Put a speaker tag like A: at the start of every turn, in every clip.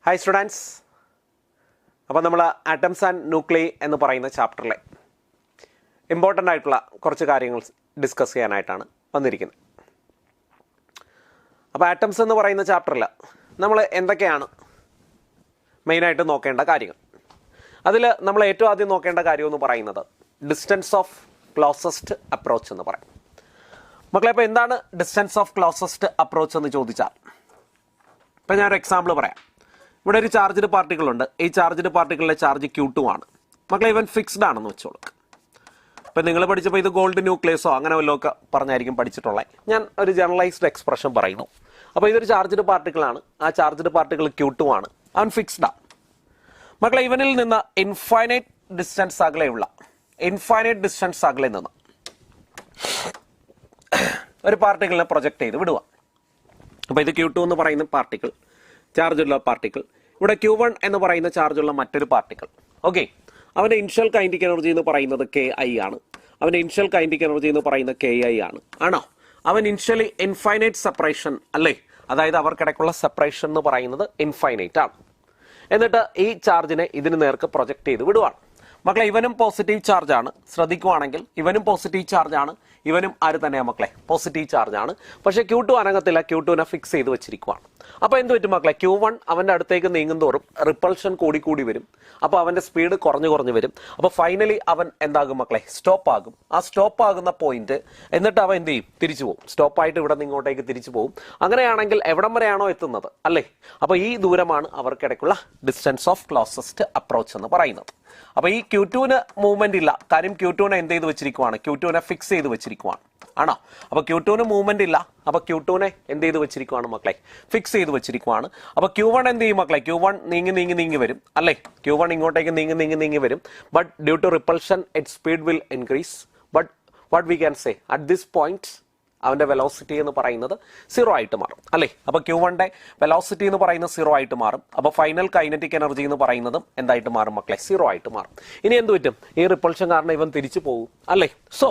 A: Hi students, അപ്പോൾ നമ്മൾ atoms and ന്യൂക്ലി എന്ന് പറയുന്ന ചാപ്റ്ററിലെ ഇമ്പോർട്ടൻ്റ് ആയിട്ടുള്ള കുറച്ച് കാര്യങ്ങൾ ഡിസ്കസ് ചെയ്യാനായിട്ടാണ് വന്നിരിക്കുന്നത്. അപ്പോൾ ആറ്റംസ് എന്ന് പറയുന്ന ചാപ്റ്ററിൽ നമ്മൾ എന്തൊക്കെയാണ് മെയിനായിട്ട് നോക്കേണ്ട കാര്യങ്ങൾ, അതിൽ നമ്മൾ ഏറ്റവും ആദ്യം നോക്കേണ്ട കാര്യം എന്ന് പറയുന്നത് ഡിസ്റ്റൻസ് ഓഫ് ക്ലോസസ്റ്റ് അപ്രോച്ച് എന്ന് പറയും. മക്കളെ, അപ്പോൾ എന്താണ് ഡിസ്റ്റൻസ് ഓഫ് ക്ലോസസ്റ്റ് അപ്രോച്ച് എന്ന് ചോദിച്ചാൽ, ഇപ്പം ഞാനൊരു എക്സാമ്പിൾ പറയാം. ഇവിടെ ഒരു ചാർജ്ഡ് പാർട്ടിക്കിൾ ഉണ്ട്. ഈ ചാർജ്ഡ് പാർട്ടിക്കിളിലെ ചാർജ് Q2 ആണ്. മക്കളെ, ഇവൻ ഫിക്സ്ഡ് ആണെന്ന് വെച്ചോളൂ. ഇപ്പം നിങ്ങൾ പഠിച്ചപ്പോൾ ഇത് ഗോൾഡ് ന്യൂക്ലിയസോ അങ്ങനെ വല്ലതൊക്കെ പറഞ്ഞായിരിക്കും പഠിച്ചിട്ടുള്ളത്. ഞാൻ ഒരു ജനറലൈസ്ഡ് എക്സ്പ്രഷൻ പറയുന്നു. അപ്പോൾ ഇതൊരു ചാർജ്ഡ് പാർട്ടിക്കിളാണ്. ആ ചാർജ്ഡ് പാർട്ടിക്കിൾ Q2 ആണ്. അവൻ ഫിക്സ്ഡ് ആണ്. മക്കളെ, ഇവനിൽ നിന്ന് ഇൻഫൈനൈറ്റ് ഡിസ്റ്റൻസ് അകലെ നിന്ന് ഒരു പാർട്ടിക്കിളിനെ പ്രൊജക്ട് ചെയ്ത് വിടുക. അപ്പോൾ ഇത് Q2 എന്ന് പറയുന്ന പാർട്ടിക്കിൾ, ചാർജുള്ള പാർട്ടിക്കിൾ. ഇവിടെ Q1 എന്ന് പറയുന്ന ചാർജുള്ള മറ്റൊരു പാർട്ടിക്കിൾ. ഓക്കെ, അവൻ്റെ ഇനിഷ്യൽ കൈനറ്റിക് എനർജി എന്ന് പറയുന്നത് Ki ആണ്. അവൻ്റെ ഇനിഷ്യൽ കൈനറ്റിക് എനർജി എന്ന് പറയുന്നത് Ki ആണ്. ആണോ? അവൻ ഇനിഷ്യലി ഇൻഫൈനൈറ്റ് സെപ്പറേഷൻ അല്ലേ, അതായത് അവർക്കിടയ്ക്കുള്ള സെപ്പറേഷൻ എന്ന് പറയുന്നത് ഇൻഫൈനൈറ്റ് ആണ്. എന്നിട്ട് ഈ ചാർജിനെ ഇതിന് നേർക്ക് പ്രൊജക്ട് ചെയ്ത് വിടുവാണ്. മക്കളെ, ഇവനും പോസിറ്റീവ് ചാർജ് ആണ്. ശ്രദ്ധിക്കുവാണെങ്കിൽ ഇവനും പോസിറ്റീവ് ചാർജ് ആണ്, ഇവനും ആര് തന്നെയാണ് മക്കളെ, പോസിറ്റീവ് ചാർജ് ആണ്. പക്ഷേ Q2 അനങ്ങത്തില്ല, Q2നെ ഫിക്സ് ചെയ്ത് വെച്ചിരിക്കുവാണ്. അപ്പോൾ എന്ത് പറ്റും മക്കളെ, Q1 അവൻ്റെ അടുത്തേക്ക് നീങ്ങുന്തോറും റിപ്പൾഷൻ കൂടി വരും. അപ്പോൾ അവൻ്റെ സ്പീഡ് കുറഞ്ഞു വരും. അപ്പോൾ ഫൈനലി അവൻ എന്താകും മക്കളെ, സ്റ്റോപ്പ് ആകും. ആ സ്റ്റോപ്പ് ആകുന്ന പോയിന്റ് എന്നിട്ട് അവൻ എന്ത് ചെയ്യും, തിരിച്ചു പോകും. സ്റ്റോപ്പായിട്ട് ഇവിടെ നിന്ന് ഇങ്ങോട്ടേക്ക് തിരിച്ചു പോകും. അങ്ങനെയാണെങ്കിൽ എവിടം വരെയാണോ എത്തുന്നത് അല്ലേ, അപ്പോൾ ഈ ദൂരമാണ് അവർക്കിടയ്ക്കുള്ള ഡിസ്റ്റൻസ് ഓഫ് ക്ലോസസ്റ്റ് അപ്രോച്ച് എന്ന് പറയുന്നത്. അപ്പോൾ ഈ Q2ന് മൂവ്മെന്റ് ഇല്ല, കാര്യം Q2നെ എന്ത് ചെയ്ത് വെച്ചിരിക്കുവാണ്, Q2നെ ഫിക്സ് ചെയ്ത് വെച്ചിരിക്കുവാണ്. ആണോ? അപ്പോൾ Q2ന് മൂവ്മെന്റ് ഇല്ല, അപ്പോൾ Q2നെ എന്ത് ചെയ്ത് വെച്ചിരിക്കുവാണ് മക്കളെ, ഫിക്സ് ചെയ്ത് വെച്ചിരിക്കുവാണ്. അപ്പോൾ Q1 എന്ത് ചെയ്യും മക്കളെ, Q1 നീങ്ങി വരും അല്ലേ, Q1 ഇങ്ങോട്ടേക്ക് നീങ്ങി വരും. But due to repulsion it speed will increase. But what we can say, at this point അവൻ്റെ വെലോസിറ്റി എന്ന് പറയുന്നത് 0 ആയിട്ട് മാറും അല്ലേ. അപ്പോൾ Q1ന്റെ വെലോസിറ്റി എന്ന് പറയുന്നത് 0 ആയിട്ട് മാറും. അപ്പോൾ ഫൈനൽ കൈനറ്റിക് എനർജി എന്ന് പറയുന്നതും എന്തായിട്ട് മാറും മക്കളെ, 0 ആയിട്ട് മാറും. ഇനി എന്ത് പറ്റും, ഈ റിപ്പൾഷൻ കാരണം ഇവൻ തിരിച്ചു പോകും അല്ലേ. So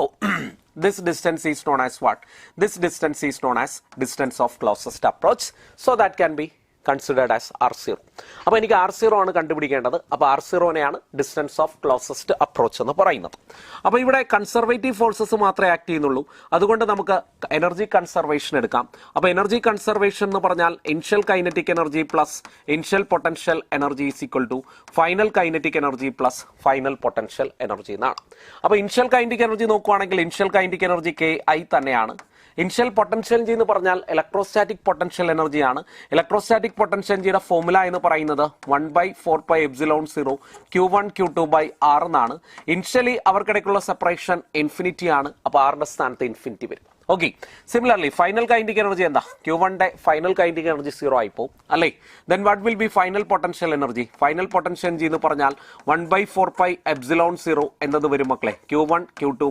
A: this distance is known as what? This distance is known as distance of closest approach. So that can be considered as R0. അപ്പോൾ എനിക്ക് R0 ആണ് കണ്ടുപിടിക്കേണ്ടത്. അപ്പോൾ R0നെയാണ് ഡിസ്റ്റൻസ് ഓഫ് ക്ലോസസ്റ്റ് അപ്രോച്ച് എന്ന് പറയുന്നത്. അപ്പോൾ ഇവിടെ കൺസർവേറ്റീവ് ഫോഴ്സസ് മാത്രമേ ആക്ട് ചെയ്യുന്നുള്ളൂ. അതുകൊണ്ട് നമുക്ക് എനർജി കൺസർവേഷൻ എടുക്കാം. അപ്പോൾ എനർജി കൺസർവേഷൻ എന്ന് പറഞ്ഞാൽ initial kinetic energy plus initial potential energy is equal to final kinetic energy plus final potential energy എന്നാണ്. അപ്പോൾ ഇനിഷ്യൽ കൈനറ്റിക് എനർജി നോക്കുവാണെങ്കിൽ ഇനിഷ്യൽ കൈനറ്റിക് എനർജി Ki തന്നെയാണ്. ഇനിഷ്യൽ പൊട്ടൻഷ്യൽ എനർജി എന്ന് പറഞ്ഞാൽ ഇലക്ട്രോസ്റ്റാറ്റിക് പൊട്ടൻഷ്യൽ എനർജിയാണ്. Electrostatic potential എനർജിയുടെ formula എന്ന് പറയുന്നത് 1/4πε0 Q1 Q2/R എന്നാണ്. ഇനിഷ്യലി അവർക്കിടയ്ക്കുള്ള സെപ്പറേഷൻ ഇൻഫിനിറ്റി ആണ്. അപ്പോൾ ആറിന്റെ സ്ഥാനത്ത് ഇൻഫിനിറ്റി വരും. Okay, similarly final kinetic energy എന്താ, Q1ന്റെ ഫൈനൽ കൈനറ്റിക് എനർജി 0 ആയി പോകും അല്ലേ. Then what will B final potential energy? Final potential energy എന്ന് പറഞ്ഞാൽ 1/4πε0 എന്നത് വരും മക്കളെ, Q1 Q2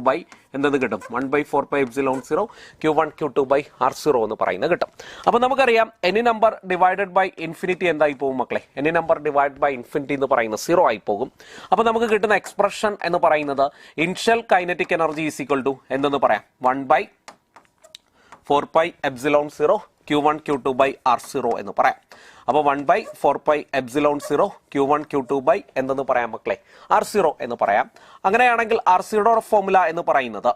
A: എന്നത് കിട്ടും. 1/4πε0 Q1 Q2/R0 എന്ന് പറയുന്നത് കിട്ടും. അപ്പോൾ നമുക്കറിയാം any number divided by infinity എന്തായി പോകും മക്കളെ, any number divide by infinity എന്ന് പറയുന്നത് 0 ആയി പോകും. അപ്പോൾ നമുക്ക് കിട്ടുന്ന എക്സ്പ്രഷൻ എന്ന് പറയുന്നത് initial kinetic energy is equal to എന്തെന്ന് പറയാം, 1/4πε0 Q1 Q2/R0 എന്ന് പറയാം. അപ്പോൾ 1/4πε0 Q1 Q2 എന്തെന്ന് പറയാം മക്കളെ, R0 എന്ന് പറയാം. അങ്ങനെയാണെങ്കിൽ R0യുടെ ഫോർമുല എന്ന് പറയുന്നത്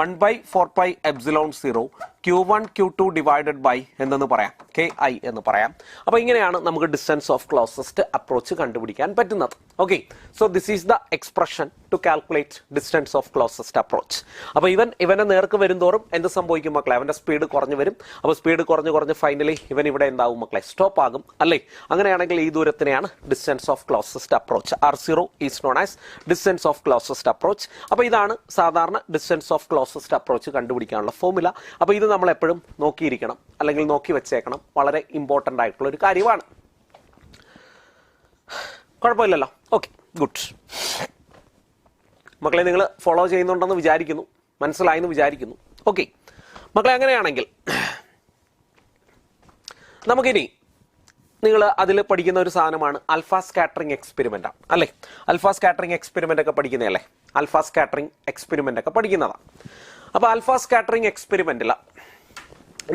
A: 1/4πε0 Q1 Q2 ഡിവൈഡഡ് ബൈ എന്തെന്ന് പറയാം, Ki എന്ന് പറയാം. അപ്പോൾ ഇങ്ങനെയാണ് നമുക്ക് ഡിസ്റ്റൻസ് ഓഫ് ക്ലോസസ്റ്റ് അപ്രോച്ച് കണ്ടുപിടിക്കാൻ പറ്റുന്നത്. Okay, so this is the expression to calculate distance of closest approach. അപ്പോൾ ഇവനെ നേർക്ക് വരുന്തോറും എന്ത് സംഭവിക്കും മക്കളെ, അവൻ്റെ സ്പീഡ് കുറഞ്ഞു വരും. അപ്പോൾ സ്പീഡ് കുറഞ്ഞ് ഫൈനലി ഇവൻ ഇവിടെ എന്താവും മക്കളെ, സ്റ്റോപ്പ് ആകും അല്ലേ. അങ്ങനെയാണെങ്കിൽ ഈ ദൂരത്തിനെയാണ് distance of closest approach. R0 is known as distance of closest approach. അപ്പോൾ ഇതാണ് സാധാരണ ഡിസ്റ്റൻസ് ഓഫ് ക്ലോസസ്റ്റ് അപ്രോച്ച് കണ്ടുപിടിക്കാനുള്ള ഫോർമുല. അപ്പോൾ ഇത് നമ്മൾ എപ്പോഴും നോക്കിയിരിക്കണം അല്ലെങ്കിൽ നോക്കി വെച്ചേക്കണം, വളരെ ഇമ്പോർട്ടൻ്റ് ആയിട്ടുള്ള ഒരു കാര്യമാണ്. കുഴപ്പമില്ലല്ലോ. ഓക്കെ, ഗുഡ് മക്കളെ, നിങ്ങൾ ഫോളോ ചെയ്യുന്നുണ്ടെന്ന് വിചാരിക്കുന്നു, മനസ്സിലായെന്ന് വിചാരിക്കുന്നു. ഓക്കെ മക്കളെ, അങ്ങനെയാണെങ്കിൽ നമുക്കിനി നിങ്ങൾ അതിൽ പഠിക്കുന്ന ഒരു സാധനമാണ് ആൽഫ സ്കാറ്ററിംഗ് എക്സ്പെരിമെൻ്റ് ആണ് അല്ലേ. ആൽഫ സ്കാറ്ററിംഗ് എക്സ്പെരിമെൻ്റ് ഒക്കെ പഠിക്കുന്നതല്ലേ, ആൽഫ സ്കാറ്ററിംഗ് എക്സ്പെരിമെൻ്റ് ഒക്കെ പഠിക്കുന്നതാണ്. അപ്പോൾ ആൽഫ സ്കാറ്ററിംഗ് എക്സ്പെരിമെൻറ്റിൽ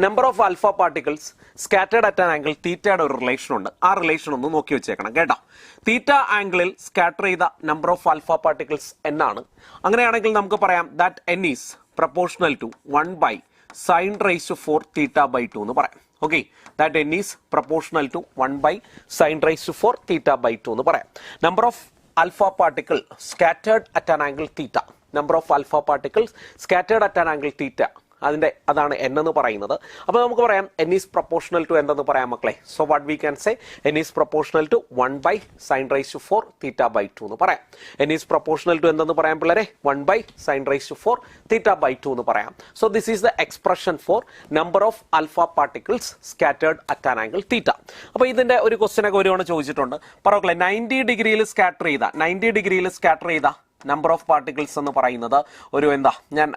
A: number of alpha particles scattered at an angle തീറ്റയുടെ ഒരു റിലേഷൻ ഉണ്ട്. ആ റിലേഷൻ ഒന്ന് നോക്കി വെച്ചേക്കണം കേട്ടോ. തീറ്റ ആംഗിളിൽ സ്കാറ്റർ ചെയ്ത നമ്പർ ഓഫ് ആൽഫ പാർട്ടിക്കിൾസ് എന്നാണ്. അങ്ങനെയാണെങ്കിൽ നമുക്ക് പറയാം that n is proportional to 1 sin raised to 4 theta by 2 എന്ന് പറയാം. Okay, that n is proportional to 1 sin raised to 4 theta by 2 എന്ന് പറയാം. Number of alpha particle scattered at an angle theta, number of alpha particles scattered at an angle theta, അതാണ് n എന്ന് പറയുന്നത്. അപ്പോൾ നമുക്ക് പറയാം n ഈസ് പ്രപ്പോർഷണൽ ടു എന്തെന്ന് പറയാം മക്കളെ. So what we can say n is proportional to 1 sin raised to 4 theta by 2 എന്ന് പറയാം. n ഈസ് പ്രപ്പോർഷണൽ ടു എന്തെന്ന് പറയാം പിള്ളേരെ, 1 sin raised to 4 theta by 2 എന്ന് പറയാം. So this is the expression for number of alpha particles scattered at an angle theta. അപ്പോൾ ഇതിന്റെ ഒരു ക്വസ്റ്റ്യൻ ഒക്കെ ഒരുവണ ചോദിച്ചിട്ടുണ്ട്. പറയല്ലേ 90 ഡിഗ്രിയിൽ സ്കാറ്റർ ചെയ്ത നമ്പർ ഓഫ് പാർട്ടിക്കിൾസ് എന്ന് പറയുന്നത് ഒരു ഞാൻ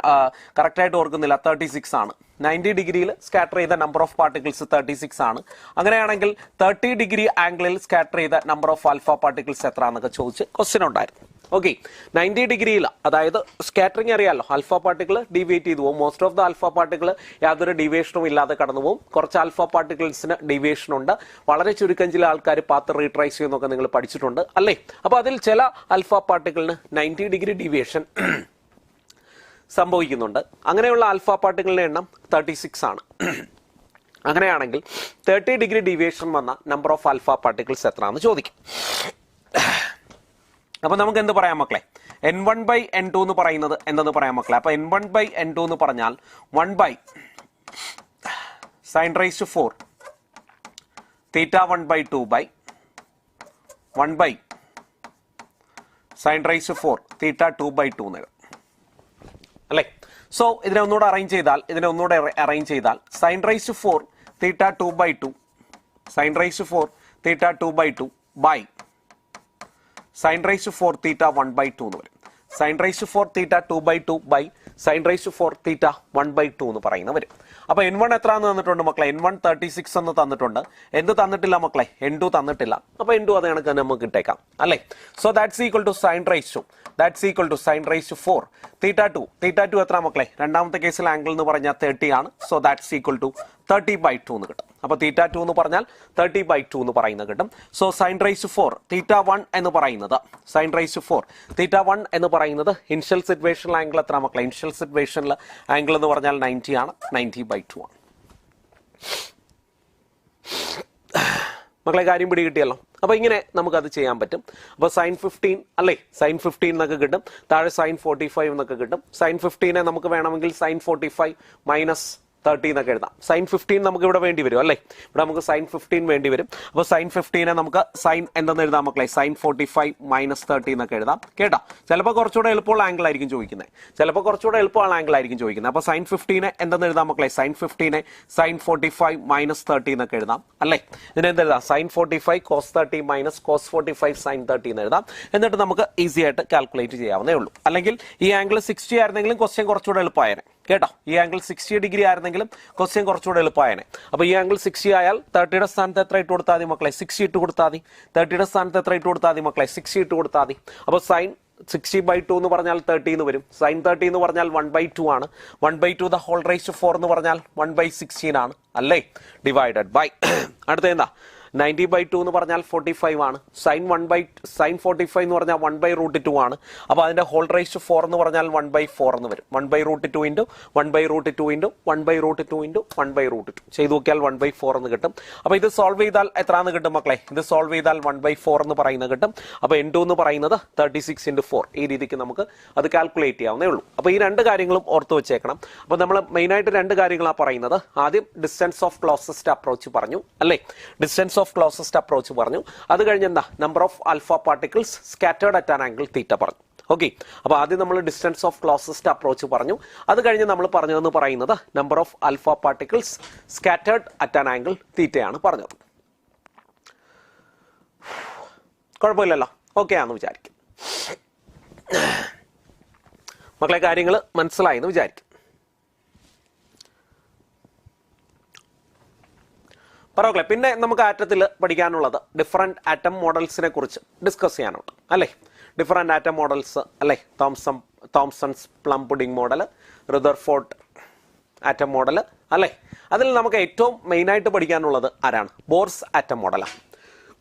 A: കറക്റ്റായിട്ട് ഓർക്കുന്നില്ല, 36 ആണ്. 90 ഡിഗ്രിയിൽ സ്കാറ്റർ ചെയ്ത നമ്പർ ഓഫ് പാർട്ടിക്കിൾസ് 36 ആണ്. അങ്ങനെയാണെങ്കിൽ 30 ഡിഗ്രി ആംഗിളിൽ സ്കാറ്റർ ചെയ്ത നമ്പർ ഓഫ് ആൽഫ പാർട്ടിക്കിൾസ് എത്ര എന്നൊക്കെ ചോദിച്ച് ക്വസ്റ്റ്യൻ ഉണ്ടായിരുന്നു. ഓക്കെ, 90 ഡിഗ്രിയിൽ, അതായത് സ്കാറ്ററിംഗ് അറിയാമല്ലോ, ആൽഫ പാർട്ടിക്കിൾ ഡീവിയേറ്റ് ചെയ്തു പോകും. Most of the alpha particle യാതൊരു ഡീവിയേഷനും ഇല്ലാതെ കടന്നു പോകും. കുറച്ച് ആൽഫ പാർട്ടിക്കിൾസിന് ഡീവിയേഷൻ ഉണ്ട്. വളരെ ചുരുക്കം ചില ആൾക്കാർ പാത്ത് റീട്രൈസ് ചെയ്യുന്നൊക്കെ നിങ്ങൾ പഠിച്ചിട്ടുണ്ട് അല്ലേ. അപ്പോൾ അതിൽ ചില ആൽഫ പാർട്ടിക്കിളിന് 90 ഡിഗ്രി ഡീവിയേഷൻ സംഭവിക്കുന്നുണ്ട്. അങ്ങനെയുള്ള ആൽഫ പാർട്ടിക്കിളിന്റെ എണ്ണം 36 ആണ്. അങ്ങനെയാണെങ്കിൽ 30 ഡിഗ്രി ഡീവിയേഷൻ വന്ന നമ്പർ ഓഫ് ആൽഫ പാർട്ടിക്കിൾസ് എത്രയാണെന്ന് ചോദിക്കും. അപ്പൊ നമുക്ക് എന്ത് പറയാം മക്കളെ, n1/n2 എന്ന് പറയുന്നത് എന്തെന്ന് പറയാം മക്കളെ. അപ്പൊ n1/n2 എന്ന് പറഞ്ഞാൽ 1 sin raised to 4 theta 1/2 1 sin raised to 4 theta 2/2 എന്ന് അല്ലേ. സോ ഇതിനെ ഒന്നുകൂടെ അറേഞ്ച് ചെയ്താൽ sin raised to 4 theta 2/2 sin raised to 4 theta 2/2 by sin raised to 4 theta 1/2 എന്ന് വരും. sin raised to 4 theta 2/2 by sin raised to 4 theta 1/2 എന്ന് പറയുന്ന വരും. അപ്പൊ n1 എത്രയാണെന്ന് തന്നിട്ടുണ്ട് മക്കളെ, n1 36 എന്ന് തന്നിട്ടുണ്ട്. എന്ത് തന്നിട്ടില്ല മക്കളെ, n2 തന്നിട്ടില്ല. അപ്പൊ n2 അത് കണക്ക് നമുക്ക് ഇട്ടേക്കാം അല്ലേ. So that's equal to sin raised to sin raised to 4 theta 2 എത്ര മക്കളെ, രണ്ടാമത്തെ കേസിൽ ആംഗിൾ എന്ന് പറഞ്ഞാൽ 30 ആണ്. സോ ദാറ്റ്സ് ഈക്വൽ ടു 30/2 എന്ന് കിട്ടും. അപ്പൊ theta 2 എന്ന് പറഞ്ഞാൽ 30/2 എന്ന് പറയുന്നത് കിട്ടും. So sin raised to 4 theta 1 എന്ന് പറയുന്നത് ഇനിഷ്യൽ സിറ്റുവേഷനിൽ ആംഗിൾ എത്ര മക്കളെ, ഇനിഷ്യൽ സിറ്റുവേഷനിൽ ആംഗിൾ എന്ന് പറഞ്ഞാൽ 90 ആണ്. 90/2 ആണ് മക്കളെ. കാര്യം പിടി കിട്ടിയല്ലോ. അപ്പൊ ഇങ്ങനെ നമുക്കത് ചെയ്യാൻ പറ്റും. അപ്പൊ sin 15 അല്ലേ, sin 15 എന്നൊക്കെ കിട്ടും. താഴെ sin 45 എന്നൊക്കെ കിട്ടും. sin 15 നമുക്ക് വേണമെങ്കിൽ sin 45 മൈനസ് 30 എന്നൊക്കെ എഴുതാം. sin 15 നമുക്ക് ഇവിടെ വേണ്ടി വരും അല്ലേ, ഇവിടെ നമുക്ക് sin 15 വേണ്ടി വരും. അപ്പോൾ sin 15 നമുക്ക് sin എന്തെന്ന് എഴുതാം മക്കളെ, sin 45 മൈനസ് 30 എന്നൊക്കെ എഴുതാം കേട്ടോ. ചിലപ്പോൾ കുറച്ചുകൂടെ എളുപ്പമുള്ള ആംഗിൾ ആയിരിക്കും ചോദിക്കുന്നത്, അപ്പോൾ sin 15 എന്തെന്ന് എഴുതാം മക്കളെ, sin 15 sin 45 മൈനസ് 30 എന്നൊക്കെ എഴുതാം അല്ലേ. ഇതിനെന്തെഴുതാം, sin 45 cos 30 minus cos 45 sin 30 എന്ന് എഴുതാം. എന്നിട്ട് നമുക്ക് ഈസി ആയിട്ട് കാൽക്കുലേറ്റ് ചെയ്യാവുന്നേ ഉള്ളൂ. അല്ലെങ്കിൽ ഈ ആംഗിൾ 60 ആയിരുന്നെങ്കിലും ക്വസ്റ്റ്യൻ കുറച്ചുകൂടെ എളുപ്പമായേനെ കേട്ടോ. ഈ ആംഗിൾ 60 ഡിഗ്രി ആയിരുന്നെങ്കിലും ക്വസ്റ്റ്യൻ കുറച്ചുകൂടെ എളുപ്പമായേനെ. അപ്പോൾ ഈ ആംഗിൾ 60 ആയാൽ 30യുടെ സ്ഥാനത്ത് എത്ര ഇട്ട് കൊടുത്താൽ മതി മക്കളെ, 60 ഇട്ട് കൊടുത്താൽ മതി. 30യുടെ സ്ഥാനത്ത് എത്ര ഇട്ട് കൊടുത്താൽ മതി മക്കളെ, 60 ഇട്ട് കൊടുത്താൽ മതി. അപ്പോൾ sin 60/2 എന്ന് പറഞ്ഞാൽ 30 എന്ന് വരും. sin 30 എന്ന് പറഞ്ഞാൽ 1/2 ആണ്. 1/2 the whole raised to 4 എന്ന് പറഞ്ഞാൽ 1/16 ആണ് അല്ലേ, ഡിവൈഡഡ് ബൈ അടുത്ത എന്താ 90/2 എന്ന് പറഞ്ഞാൽ 45 ആണ്. sin 45 എന്ന് പറഞ്ഞാൽ 1/√2 ആണ്. അപ്പോൾ അതിന്റെ ഹോൾ റൈസ് ടു 4 എന്ന് പറഞ്ഞാൽ 1/4 എന്ന് വരും. 1/√2 ഇൻറ്റു 1/√2 ഇൻറ്റു 1/√2 ഇൻറ്റു 1/√2 ചെയ്ത് നോക്കിയാൽ 1/4 എന്ന് കിട്ടും. അപ്പോൾ ഇത് സോൾവ് ചെയ്താൽ എത്രയാണെന്ന് കിട്ടും മക്കളെ, ഇത് സോൾവ് ചെയ്താൽ 1/4 എന്ന് പറയുന്നത് കിട്ടും. അപ്പോൾ n2 എന്ന് പറയുന്നത് 36 × 4. ഈ രീതിക്ക് നമുക്ക് അത് കാൽക്കുലേറ്റ് ചെയ്യാവുന്നേ ഉള്ളൂ. അപ്പോൾ ഈ രണ്ട് കാര്യങ്ങളും ഓർത്ത് വെച്ചേക്കണം. അപ്പോൾ നമ്മൾ മെയിനായിട്ട് രണ്ട് കാര്യങ്ങളാണ് പറയുന്നത്. ആദ്യം ഡിസ്റ്റൻസ് ഓഫ് ക്ലോസസ്റ്റ് അപ്രോച്ച് പറഞ്ഞു അല്ലേ, ഡിസ്റ്റൻസ് ഓഫ് ക്ലോസസ്റ്റ് അപ്രോച്ച് പറഞ്ഞു. അത് കഴിഞ്ഞ് എന്താ, number of alpha particles scattered at an angle theta പറഞ്ഞു. ഓക്കെ, അപ്പോൾ ആദ്യം നമ്മൾ ഡിസ്റ്റൻസ് ഓഫ് ക്ലോസസ്റ്റ് അപ്രോച്ച് പറഞ്ഞു. അത് കഴിഞ്ഞ് നമ്മൾ പറഞ്ഞതെന്ന് പറയുന്നത് number of alpha particles scattered at an angle തീറ്റയാണ് പറഞ്ഞത്. കുഴപ്പമില്ലല്ലോ, ഓക്കെ ആണെന്ന് വിചാരിക്കും മക്കളെ. കാര്യങ്ങൾ മനസ്സിലായി എന്ന് വിചാരിക്കും. പറവക്കളെ, പിന്നെ നമുക്ക് ആറ്റത്തിൽ പഠിക്കാനുള്ളത് ഡിഫറെൻറ്റ് ആറ്റം മോഡൽസിനെ കുറിച്ച് ഡിസ്കസ് ചെയ്യാനുണ്ട് അല്ലേ. ഡിഫറെൻറ്റ് ആറ്റം മോഡൽസ് അല്ലേ, Thomson's plum pudding model, Rutherford atom model അല്ലേ? അതിൽ നമുക്ക് ഏറ്റവും മെയിനായിട്ട് പഠിക്കാനുള്ളത് ആരാണ്? ബോർസ് ആറ്റം മോഡലാണ്.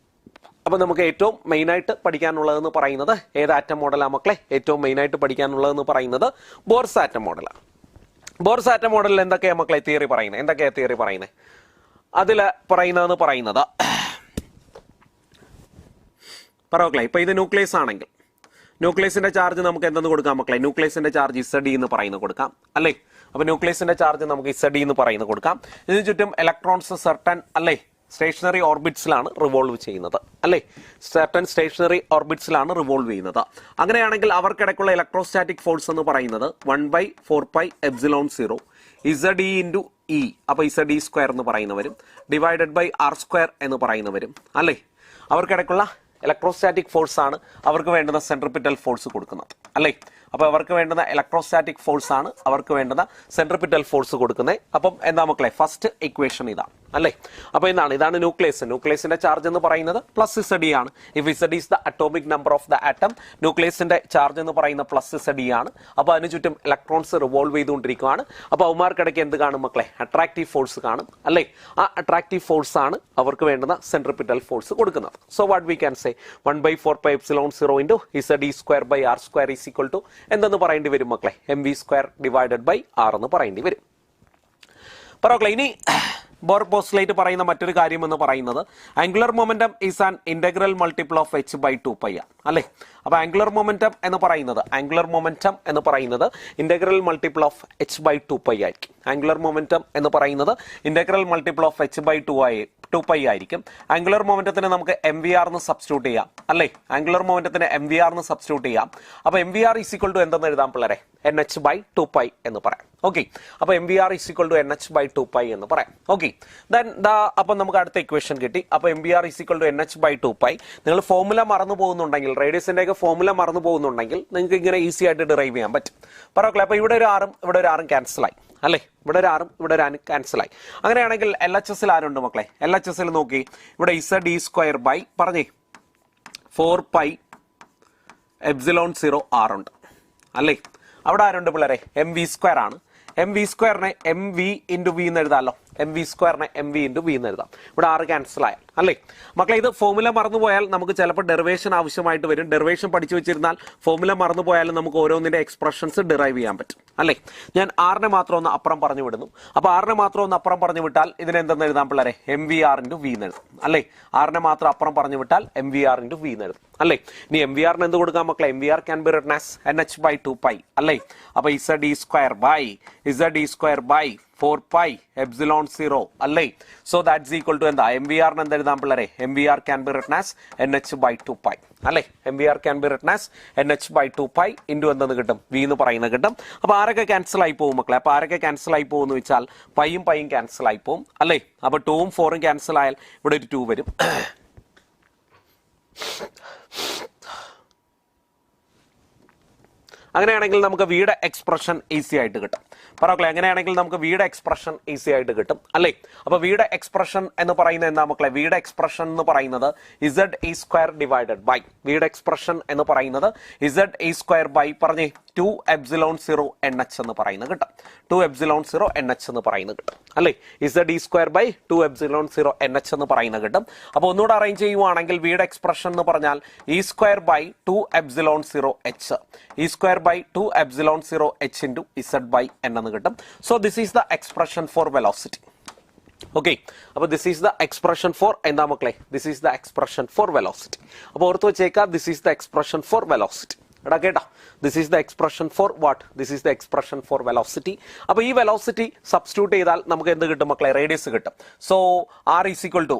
A: അപ്പോൾ നമുക്ക് ഏറ്റവും മെയിനായിട്ട് പഠിക്കാനുള്ളതെന്ന് പറയുന്നത് ഏത് ആറ്റം മോഡലാണ് മക്കളെ? ഏറ്റവും മെയിനായിട്ട് പഠിക്കാനുള്ളതെന്ന് പറയുന്നത് ബോർസ് ആറ്റം മോഡലാണ്. ബോർസ് ആറ്റം മോഡലിൽ എന്തൊക്കെയാണ് മക്കളെ തിയറി പറയുന്നത്? എന്തൊക്കെയാണ് തിയറി പറയുന്നത്? അതിൽ പറയുന്നതെന്ന് പറയുന്നത് പറമക്കളെ, ഇപ്പൊ ഇത് ന്യൂക്ലിയസ് ആണെങ്കിൽ ന്യൂക്ലിയസിന്റെ ചാർജ് നമുക്ക് എന്തെന്ന് കൊടുക്കാം മക്കളെ? ന്യൂക്ലിയസിന്റെ ചാർജ് ഇസഡി എന്ന് പറയുന്നത് കൊടുക്കാം അല്ലേ? അപ്പൊ ന്യൂക്ലിയസിന്റെ ചാർജ് നമുക്ക് ഇസഡി എന്ന് പറയുന്നത് കൊടുക്കാം. ഇതിന് ചുറ്റും ഇലക്ട്രോൺസ് സർട്ടൻ അല്ലേ സ്റ്റേഷനറി ഓർബിറ്റ്സിലാണ് റിവോൾവ് ചെയ്യുന്നത് അല്ലേ? സർട്ടൻ സ്റ്റേഷനറി ഓർബിറ്റ്സിലാണ് റിവോൾവ് ചെയ്യുന്നത്. അങ്ങനെയാണെങ്കിൽ അവർക്കിടയ്ക്കുള്ള ഇലക്ട്രോസ്റ്റാറ്റിക് ഫോഴ്സ് എന്ന് പറയുന്നത് 1/4πε0 ഇസഡി ഇൻറ്റു ഇ. അപ്പൊ ഇസഡി സ്ക്വയർ എന്ന് പറയുന്നവരും ഡിവൈഡഡ് ബൈ ആർ സ്ക്വയർ എന്ന് പറയുന്നവരും അല്ലേ? അവർക്കിടയ്ക്കുള്ള ഇലക്ട്രോസ്റ്റാറ്റിക് ഫോഴ്സ് ആണ് അവർക്ക് വേണ്ടുന്ന സെൻട്രിപിറ്റൽ ഫോഴ്സ് കൊടുക്കുന്നത് അല്ലേ? അപ്പൊ അവർക്ക് വേണ്ടുന്ന ഇലക്ട്രോസ്റ്റാറ്റിക് ഫോഴ്സ് ആണ് അവർക്ക് വേണ്ടുന്ന സെൻട്രിപിറ്റൽ ഫോഴ്സ് കൊടുക്കുന്നത്. അപ്പം എന്താ മക്കളെ? ഫസ്റ്റ് ഇക്വേഷൻ ഇതാണ് അല്ലേ? അപ്പൊ ഇതാണ് ന്യൂക്ലിയസ്. ന്യൂക്ലിയസിന്റെ ചാർജ് എന്ന് പറയുന്നത് പ്ലസ് ഇസഡി ആണ്. If Z e is the atomic number of the atom, ന്യൂക്ലിയസിന്റെ ചാർജ് എന്ന് പറയുന്ന പ്ലസ് ഇസഡി ആണ്. അപ്പൊ അതിന് ചുറ്റും ഇലക്ട്രോൺസ് റിവോൾവ് ചെയ്തുകൊണ്ടിരിക്കുകയാണ്. അപ്പൊ അവന്മാർക്കിടയ്ക്ക് എന്ത് കാണും മക്കളെ? അട്രാക്റ്റീവ് ഫോഴ്സ് കാണും അല്ലേ? ആ അട്രാക്റ്റീവ് ഫോഴ്സ് ആണ് അവർക്ക് വേണ്ടുന്ന സെൻട്രിപിറ്റൽ ഫോഴ്സ് കൊടുക്കുന്നത്. So what we can say 1/4πε0 into Z e square by R square is equal to എന്തെന്ന് പറയേണ്ടി വരും മക്കളെ? mv square divided by R എന്ന് പറയേണ്ടി വരും. പറമക്കളെ, ഇനി ബോർ പോസ്റ്റ്ലേറ്റ് പറയുന്ന മറ്റൊരു കാര്യം എന്ന് പറയുന്നത് angular momentum is an integral multiple of h/2π അല്ലേ? അപ്പൊ ആംഗുലർ മൊമെന്റം എന്ന് പറയുന്നത് ഇന്റഗ്രൽ മൾട്ടിപ്പിൾ ഓഫ് h/2π ആയിരിക്കും. ആംഗുലർ മൊമെന്റം എന്ന് പറയുന്നത് ഇന്റഗ്രൽ മൾട്ടിപ്പിൾ ഓഫ് h/2π ആയിരിക്കും. ആംഗുലർ മൊമെന്റത്തിന് നമുക്ക് mvr എന്ന് സബ്സ്റ്റിറ്റ്യൂട്ട് ചെയ്യാം അല്ലേ? ആംഗുലർ മൊമെന്റത്തിന് mvr എന്ന് സബ്സ്റ്റിറ്റ്യൂട്ട് ചെയ്യാം. അപ്പൊ mvr ഈസ് ഈക്വൽ ടു എന്തെന്ന് എഴുതാം പിള്ളേരെ? nh/2π എന്ന് പറയാം. ഓക്കെ, അപ്പൊ mvr is equal to nh/2π എന്ന് പറയാം. ഓക്കെ, ദെൻ അപ്പൊ നമുക്ക് അടുത്ത ഇക്വേഷൻ കിട്ടി. അപ്പൊ mvr is equal to nh/2π. നിങ്ങൾ ഫോർമുല മറന്നു പോകുന്നുണ്ടെങ്കിൽ, റേഡിയസിന്റെ ഒക്കെ ഫോർമുല മറന്നു പോകുന്നുണ്ടെങ്കിൽ നിങ്ങൾക്ക് ഇങ്ങനെ ഈസി ആയിട്ട് ഡിറൈവ് ചെയ്യാൻ പറ്റും. പറമക്കളെ, അപ്പൊ ഇവിടെ ഒരു ആറും ക്യാൻസൽ ആയി അല്ലേ? ഇവിടെ ഒരു ആറും ഇവിടെ ഒരു ആറും ക്യാൻസൽ ആയി. അങ്ങനെയാണെങ്കിൽ LHS ആരുണ്ട് മക്കളെ? LHS നോക്കി, ഇവിടെ ഇസഡി സ്ക്വയർ ബൈ പറഞ്ഞേ 4πε0 r ഉണ്ട് അല്ലേ? അവിടെ ആരുണ്ട് പിള്ളേരെ? mv സ്ക്വയർ ആണ്. mv സ്ക്വയറിനെ mv ഇൻറ്റു വി എന്ന് എഴുതാമല്ലോ. mv സ്ക്വയറിനെ mv ഇൻറ്റു വി എന്ന് എഴുതാം. ഇവിടെ ആറ് ക്യാൻസൽ ആയാൽ അല്ലേ? മക്കളെ, ഇത് ഫോർമുല മറന്നുപോയാൽ നമുക്ക് ചിലപ്പോൾ ഡെറിവേഷൻ ആവശ്യമായിട്ട് വരും. ഡെറിവേഷൻ പഠിച്ചു വെച്ചിരുന്നാൽ ഫോർമുല മറന്നു പോയാലും നമുക്ക് ഓരോന്നിന്റെ എക്സ്പ്രഷൻസ് ഡിറൈവ് ചെയ്യാൻ പറ്റും അല്ലേ? ഞാൻ ആറിനെ മാത്രം ഒന്ന് അപ്പുറം പറഞ്ഞു വിടുന്നു. അപ്പൊ ആറിനെ മാത്രം ഒന്ന് അപ്പുറം പറഞ്ഞു വിട്ടാൽ ഇതിനെന്തെന്ന് എഴുതാം പിള്ളേരെ? mvr ഇൻറ്റു വി എന്ന് എഴുതാം അല്ലേ? ആറിനെ മാത്രം അപ്പുറം പറഞ്ഞു വിട്ടാൽ mvr ഇൻറ്റു വി എന്ന് എഴുതാം അല്ലേ? ഇനി mvr എന്ത് കൊടുക്കാം മക്കളെ? mvr can be written as nh/2π അല്ലേ? അപ്പൊ ഇസഡി സ്ക്വയർ ബൈ 4πε0 അല്ലേ? സോ ദാറ്റ്സ് ഈക്വൽ ടു എന്താ? mvr എന്ത് എഴുതാം പിള്ളേരെ? mvr can be written as nh/2π അല്ലേ? mvr can be written as nh/2π into എന്തെന്ന് കിട്ടും? v എന്ന് പറയുന്നത് കിട്ടും. അപ്പൊ ആരൊക്കെ ക്യാൻസൽ ആയി പോകും മക്കളെ? അപ്പൊ ആരൊക്കെ ക്യാൻസൽ ആയി പോകും എന്ന് വെച്ചാൽ പൈയും ക്യാൻസൽ ആയി പോകും അല്ലേ? അപ്പൊ 2ഉം 4ഉം ക്യാൻസൽ ആയാൽ ഇവിടെ ഒരു 2 വരും. അങ്ങനെയാണെങ്കിൽ നമുക്ക് വിയുടെ എക്സ്പ്രഷൻ ഈസി ആയിട്ട് കിട്ടും. പറമക്കളെ, അങ്ങനെയാണെങ്കിൽ നമുക്ക് വിയുടെ എക്സ്പ്രഷൻ ഈസി ആയിട്ട് കിട്ടും അല്ലേ? അപ്പൊ വിയുടെ എക്സ്പ്രഷൻ എന്ന് പറയുന്നത് എന്താ മക്കളെ? വിയുടെ എക്സ്പ്രഷൻ എന്ന് പറയുന്നത് ZE സ്ക്വയർ ഡിവൈഡഡ് ബൈ, വിയുടെ എക്സ്പ്രഷൻ എന്ന് പറയുന്നത് ZE സ്ക്വയർ ബൈ പറഞ്ഞേ 2ε0 NH എന്ന് പറയുന്നത് കിട്ടും. 2ε0 NH എന്ന് പറയുന്നത് കിട്ടും അല്ലേ? ZE സ്ക്വയർ ബൈ 2ε0 NH എന്ന് പറയുന്നത് കിട്ടും. അപ്പൊ ഒന്നുകൂടെ അറേഞ്ച് ചെയ്യുവാണെങ്കിൽ വിയുടെ എക്സ്പ്രഷൻ എന്ന് പറഞ്ഞാൽ E square by 2ε0 H, E square by 2ε0 h into z by n എന്ന് കിട്ടും. So this is the expression for velocity. Okay, അപ്പോൾ this is the expression for എന്താ മക്കളെ? This is the expression for velocity. അപ്പോൾ ഓർത്ത് വെച്ചേക്കാം, this is the expression for velocity. എടാ കേട്ടാ, this is the expression for what? This is the expression for velocity. അപ്പോൾ ഈ വെലോസിറ്റി സബ്സ്റ്റിറ്റ്യൂട്ട് ചെയ്താൽ നമുക്ക് എന്ത് കിട്ടും മക്കളെ? റേഡിയസ് കിട്ടും. So r is equal to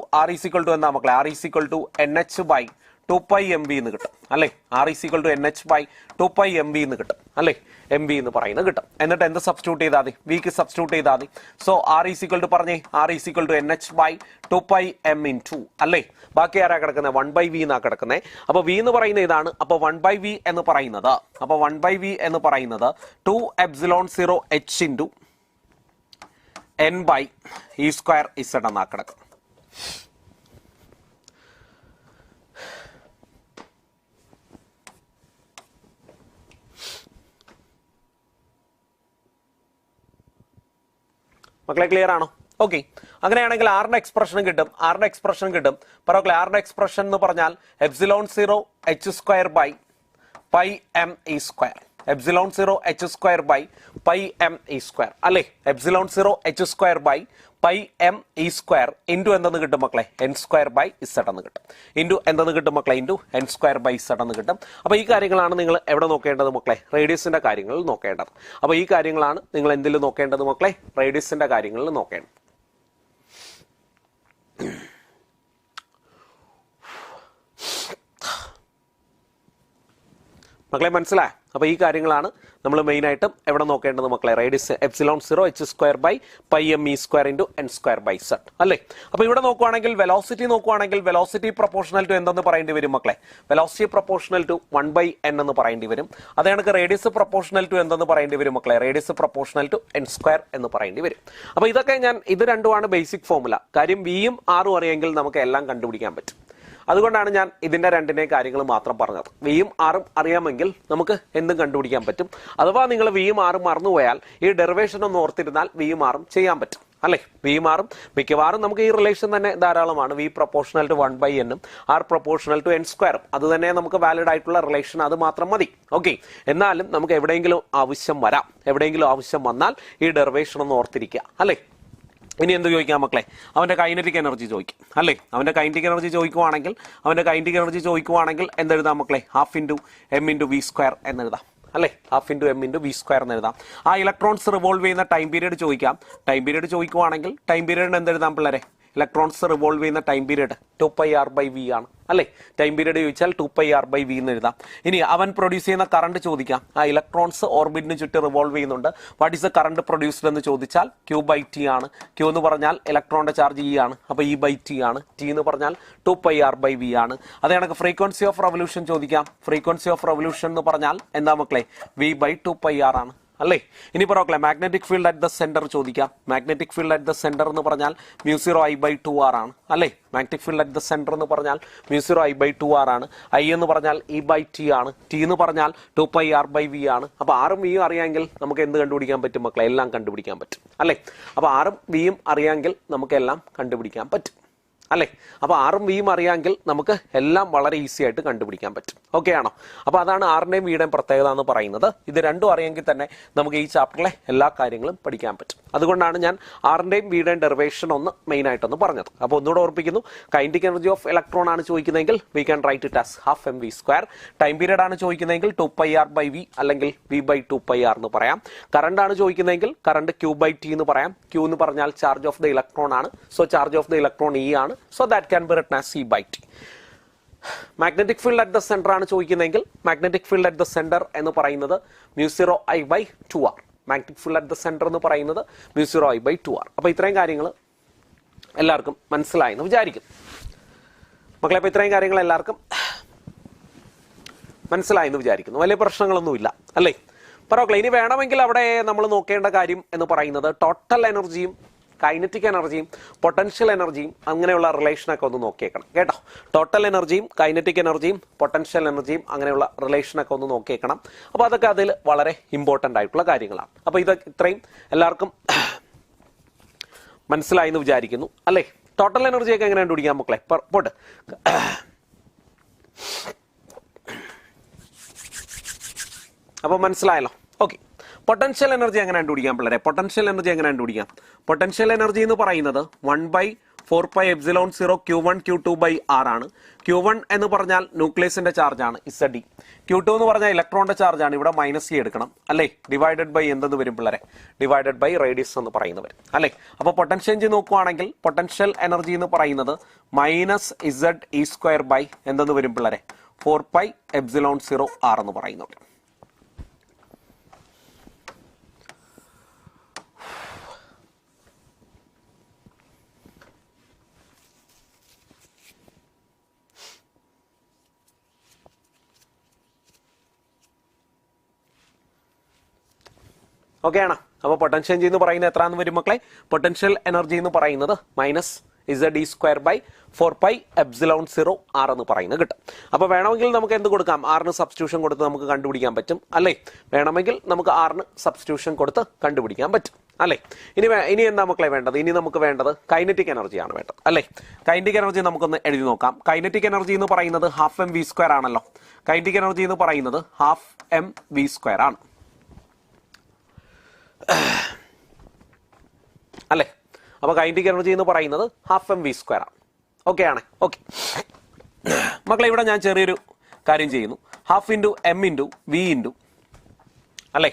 A: എന്താ മക്കളെ? r is equal to nh by 2πmv എന്ന് കിട്ടും അല്ലേ? r is equal to nh by 2πmv എന്ന് കിട്ടും അല്ലേ? mv എന്ന് പറയുന്നത് കിട്ടും. എന്നിട്ട് എന്ത് സബ്സ്റ്റിറ്റ്യൂട്ട് ചെയ്താൽ മതി? വിക്ക് സബ്സ്റ്റിറ്റ്യൂട്ട് ചെയ്താൽ മതി. So r is equal to പറഞ്ഞേ, r is equal to nh by 2πm into അല്ലേ? ബാക്കി ആരാ കിടക്കുന്നത്? 1/v എന്നാ കിടക്കുന്നത്. അപ്പൊ v എന്ന് പറയുന്നത് ഇതാണ്. അപ്പൊ 1/v എന്ന് പറയുന്നത് 2ε0 h into n by e square z എന്നാ കിടക്കുന്നത്. മക്കളെ ക്ലിയർ ആണോ? ഓക്കെ, അങ്ങനെയാണെങ്കിൽ ആറിന്റെ എക്സ്പ്രഷൻ കിട്ടും. പറയൂ ആറിന്റെ എക്സ്പ്രഷൻ എന്ന് പറഞ്ഞാൽ epsilon 0 h square by pi M E square. Epsilon 0 h square by pi M E square അല്ലേ? Epsilon 0 h square by pi M E square into എന്തെന്ന് കിട്ടും മക്കളെ? എൻ സ്ക്വയർ ബൈ ഇസഡ് എന്ന് കിട്ടും. ഇൻറ്റു എന്തെന്ന് കിട്ടും മക്കളെ? Into n square by z എന്ന് കിട്ടും. അപ്പോൾ ഈ കാര്യങ്ങളാണ് നിങ്ങൾ എവിടെ നോക്കേണ്ടത് മക്കളെ? റേഡിയസിന്റെ കാര്യങ്ങളിൽ നോക്കേണ്ടത്. അപ്പോൾ ഈ കാര്യങ്ങളാണ് നിങ്ങൾ എന്തിൽ നോക്കേണ്ടത് മക്കളെ? റേഡിയസിന്റെ കാര്യങ്ങളിൽ നോക്കേണ്ടത്. മക്കളെ മനസ്സിലായോ? അപ്പോൾ ഈ കാര്യങ്ങളാണ് നമ്മൾ മെയിൻ ആയിട്ടും എവിടെ നോക്കേണ്ടത് മക്കളെ? Radius epsilon 0 h square by pi M E square into n square by z അല്ലേ? അപ്പോൾ ഇവിടെ നോക്കുവാണെങ്കിൽ വെലോസിറ്റി പ്രൊപ്പോർഷണൽ ടു എന്തെന്ന് പറയേണ്ടി വരും മക്കളെ? വെലോസിറ്റി പ്രൊപ്പോർഷണൽ ടു 1/n എന്ന് പറയേണ്ടി വരും. അതേ കണക്ക് റേഡിയസ് പ്രൊപ്പോർഷണൽ ടു എന്തെന്ന് പറയേണ്ടി വരും മക്കളെ? Radius proportional to n square എന്ന് പറയേണ്ടി വരും. അപ്പോൾ ഇതൊക്കെ ഇത് രണ്ടുമാണ് ബേസിക് ഫോർമുല. കാര്യം വിയും ആറും അറിയെങ്കിൽ നമുക്ക് എല്ലാം കണ്ടുപിടിക്കാൻ പറ്റും. അതുകൊണ്ടാണ് ഞാൻ ഇതിന്റെ രണ്ടിനെയും കാര്യങ്ങൾ മാത്രം പറഞ്ഞത്. വിയും ആറും അറിയാമെങ്കിൽ നമുക്ക് എന്തും കണ്ടുപിടിക്കാൻ പറ്റും. അഥവാ നിങ്ങൾ വിയും ആറും മറന്നുപോയാൽ ഈ ഡെറിവേഷൻ ഒന്ന് ഓർത്തിരുന്നാൽ വിയും ആറും ചെയ്യാൻ പറ്റും അല്ലേ? വിയും ആറും മിക്കവാറും നമുക്ക് ഈ റിലേഷൻ തന്നെ ധാരാളമാണ്. V proportional to 1/n R proportional to N സ്ക്വയറും അത് തന്നെ നമുക്ക് വാലിഡ് ആയിട്ടുള്ള റിലേഷൻ, അത് മാത്രം മതി. ഓക്കെ, എന്നാലും നമുക്ക് എവിടെയെങ്കിലും ആവശ്യം വന്നാൽ ഈ ഡെറിവേഷൻ ഒന്ന് ഓർത്തിരിക്കുക അല്ലേ? ഇനി എന്ത് ചോദിക്കാം മക്കളെ? അവന്റെ കൈനറ്റിക് എനർജി ചോദിക്കും അല്ലേ? അവന്റെ കൈനറ്റിക് എനർജി ചോദിക്കുവാണെങ്കിൽ എന്തെഴുതാം മക്കളെ? Half into m into v square എന്നെഴുതാം അല്ലേ? Half into m into v square എന്നെഴുതാം. ആ ഇലക്ട്രോൺസ് റിവോൾവ് ചെയ്യുന്ന ടൈം പീരീഡ് ചോദിക്കുവാണെങ്കിൽ ടൈം പീരീഡിന് എന്തെഴുതാം പിള്ളേരെ? ഇലക്ട്രോൺസ് റിവോൾവ് ചെയ്യുന്ന ടൈം പീരീഡ് 2πr/v ആണ് അല്ലേ? ടൈം പീരീഡ് ചോദിച്ചാൽ 2πr/v എന്ന് എഴുതാം. ഇനി അവൻ പ്രൊഡ്യൂസ് ചെയ്യുന്ന കറണ്ട് ചോദിക്കാം. ആ ഇലക്ട്രോൺസ് ഓർബിറ്റിന് ചുറ്റും റിവോൾവ് ചെയ്യുന്നുണ്ട്. What is the current produced എന്ന് ചോദിച്ചാൽ Q/T ആണ്. Q എന്ന് പറഞ്ഞാൽ ഇലക്ട്രോണിന്റെ ചാർജ് E ആണ്. അപ്പോൾ E/T ആണ്. T എന്ന് പറഞ്ഞാൽ 2πr/v ആണ്. അതേ കണക്ക് ഫ്രീക്വൻസി ഓഫ് റെവല്യൂഷൻ ചോദിക്കാം. ഫ്രീക്വൻസി ഓഫ് റെവല്യൂഷൻ എന്ന് പറഞ്ഞാൽ എന്താ മക്കളെ? V/2πr ആണ് അല്ലേ? ഇനി പറയല്ലേ magnetic field at the centre ചോദിക്കാം. Magnetic field at the centre എന്ന് പറഞ്ഞാൽ μ0I/2r ആണ് അല്ലേ? Magnetic field at the centre എന്ന് പറഞ്ഞാൽ μ0I/2r ആണ്. I എന്ന് പറഞ്ഞാൽ E/T ആണ്. T എന്ന് പറഞ്ഞാൽ 2πr/v ആണ്. അപ്പോൾ ആറും വിയും അറിയാമെങ്കിൽ നമുക്ക് എന്ത് കണ്ടുപിടിക്കാൻ പറ്റും മക്കളെ? എല്ലാം കണ്ടുപിടിക്കാൻ പറ്റും അല്ലേ? അപ്പോൾ ആറും വിയും അറിയാമെങ്കിൽ നമുക്ക് എല്ലാം കണ്ടുപിടിക്കാൻ പറ്റും അല്ലേ? അപ്പോൾ ആറും വിയും അറിയാമെങ്കിൽ നമുക്ക് എല്ലാം വളരെ ഈസി ആയിട്ട് കണ്ടുപിടിക്കാൻ പറ്റും. ഓക്കെ ആണോ? അപ്പോൾ അതാണ് ആറിന്റെയും വിയുടെയും പ്രത്യേകത എന്ന് പറയുന്നത്. ഇത് രണ്ടും അറിയെങ്കിൽ തന്നെ നമുക്ക് ഈ ചാപ്റ്ററിലെ എല്ലാ കാര്യങ്ങളും പഠിക്കാൻ പറ്റും. അതുകൊണ്ടാണ് ഞാൻ ആറിന്റെയും വിയുടെയും ഡെറിവേഷൻ ഒന്ന് മെയിൻ ആയിട്ടൊന്ന് പറഞ്ഞത്. അപ്പോൾ ഒന്നുകൂടെ ഓർപ്പിക്കുന്നു, കൈനറ്റിക് എനർജി ഓഫ് ഇലക്ട്രോൺ ആണ് ചോദിക്കുന്നതെങ്കിൽ we can write it as half M V square. Time period ആണ് ചോദിക്കുന്നതെങ്കിൽ 2πr/v അല്ലെങ്കിൽ V/2πr എന്ന് പറയാം. കറണ്ട് ആണ് ചോദിക്കുന്നതെങ്കിൽ കറണ്ട് Q/T എന്ന് പറയാം. Q എന്ന് പറഞ്ഞാൽ ചാർജ് ഓഫ് ദ ഇലക്ട്രോൺ ആണ്. So charge of the electron E ആണ്. So that can be written as C/T. Magnetic field at the centre ആണ് ചോദിക്കുന്നതെങ്കിൽ magnetic field at the centre എന്ന് പറയുന്നത് μ0I/2r. Magnetic field at the centre എന്ന് പറയുന്നത് μ0I/2r. അപ്പോൾ ഇത്രയും കാര്യങ്ങൾ എല്ലാവർക്കും മനസ്സിലായെന്ന് വിചാരിക്കുന്നു മക്കളെ. അപ്പോൾ ഇത്രയും കാര്യങ്ങൾ എല്ലാവർക്കും മനസ്സിലായെന്ന് വിചാരിക്കുന്നു. വലിയ പ്രശ്നങ്ങളൊന്നുമില്ല അല്ലേ? പറയല്ലേ ഇനി വേണമെങ്കിൽ അവിടെ നമ്മൾ നോക്കേണ്ട കാര്യം എന്ന് പറയുന്നത് ടോട്ടൽ എനർജിയും കൈനറ്റിക് എനർജിയും പൊട്ടൻഷ്യൽ എനർജിയും അങ്ങനെയുള്ള റിലേഷനൊക്കെ ഒന്ന് നോക്കിയേക്കണം കേട്ടോ. ടോട്ടൽ എനർജിയും കൈനറ്റിക് എനർജിയും പൊട്ടൻഷ്യൽ എനർജിയും അങ്ങനെയുള്ള റിലേഷനൊക്കെ ഒന്ന് നോക്കിയേക്കണം. അപ്പോൾ അതൊക്കെ അതിൽ വളരെ ഇമ്പോർട്ടൻ്റ് ആയിട്ടുള്ള കാര്യങ്ങളാണ്. അപ്പോൾ ഇത് ഇത്രയും എല്ലാവർക്കും മനസ്സിലായി എന്ന് വിചാരിക്കുന്നു അല്ലേ? ടോട്ടൽ എനർജിയൊക്കെ എങ്ങനെ കണ്ടുപിടിക്കാം മക്കളെ? പോട്ട് അപ്പോൾ മനസ്സിലായല്ലോ. ഓക്കെ, പൊട്ടൻഷ്യൽ എനർജി എങ്ങനെ കണ്ടുപിടിക്കാം പിള്ളേരെ? പൊട്ടൻഷ്യൽ എനർജി എന്ന് പറയുന്നത് 1/4πε0 Q1 Q2/r ആണ്. Q1 എന്ന് പറഞ്ഞാൽ ന്യൂക്ലിയസിന്റെ ചാർജ് ആണ് Zd. Q2 എന്ന് പറഞ്ഞാൽ ഇലക്ട്രോണിന്റെ ചാർജ് ആണ്. ഇവിടെ -c എടുക്കണം അല്ലേ? ഡിവൈഡഡ് ബൈ എന്തെന്ന് വരും പിള്ളേരെ? ഡിവൈഡഡ് ബൈ റേഡിയസ് എന്ന് പറയുന്നത് വരും അല്ലേ? അപ്പോൾ പൊട്ടൻഷ്യൽ നോക്കുവാണെങ്കിൽ പൊട്ടൻഷ്യൽ എനർജി എന്ന് പറയുന്നത് -ZE² എന്തെന്ന് വരും പിള്ളേരെ? 4πε0r എന്ന് പറയുന്നത്. ഓക്കെ ആണോ? അപ്പോൾ പൊട്ടൻഷ്യൽ എനർജി എന്ന് പറയുന്നത് എത്രയാണെന്ന് വരും മക്കളെ? പൊട്ടൻഷ്യൽ എനർജി എന്ന് പറയുന്നത് -ZE²/4πε0r എന്ന് പറയുന്നത് കിട്ടും. അപ്പോൾ വേണമെങ്കിൽ നമുക്ക് എന്ത് കൊടുക്കാം? ആറിന് സബ്സ്റ്റിറ്റ്യൂഷൻ കൊടുത്ത് നമുക്ക് കണ്ടുപിടിക്കാൻ പറ്റും അല്ലേ? വേണമെങ്കിൽ നമുക്ക് ആറിന് സബ്സ്റ്റിറ്റ്യൂഷൻ കൊടുത്ത് കണ്ടുപിടിക്കാൻ പറ്റും അല്ലേ? ഇനി എന്താ മക്കളെ വേണ്ടത്? ഇനി നമുക്ക് വേണ്ടത് കൈനറ്റിക് എനർജിയാണ് വേണ്ടത് അല്ലേ? കൈനറ്റിക് എനർജി നമുക്കൊന്ന് എഴുതി നോക്കാം. കൈനറ്റിക് എനർജി എന്ന് പറയുന്നത് ഹാഫ് എം വി സ്ക്വയർ ആണല്ലോ. കൈനറ്റിക് എനർജി എന്ന് പറയുന്നത് ഹാഫ് എം വി സ്ക്വയർ ആണ് അല്ലേ? അപ്പൊ കൈനറ്റിക് എനർജി എന്ന് പറയുന്നത് ഹാഫ് എം വി സ്ക്വയർ ആണ്. ഓക്കെ ആണ്? ഓക്കെ മക്കളെ, ഇവിടെ ഞാൻ ചെറിയൊരു കാര്യം ചെയ്യുന്നു. Half into m into v into അല്ലേ?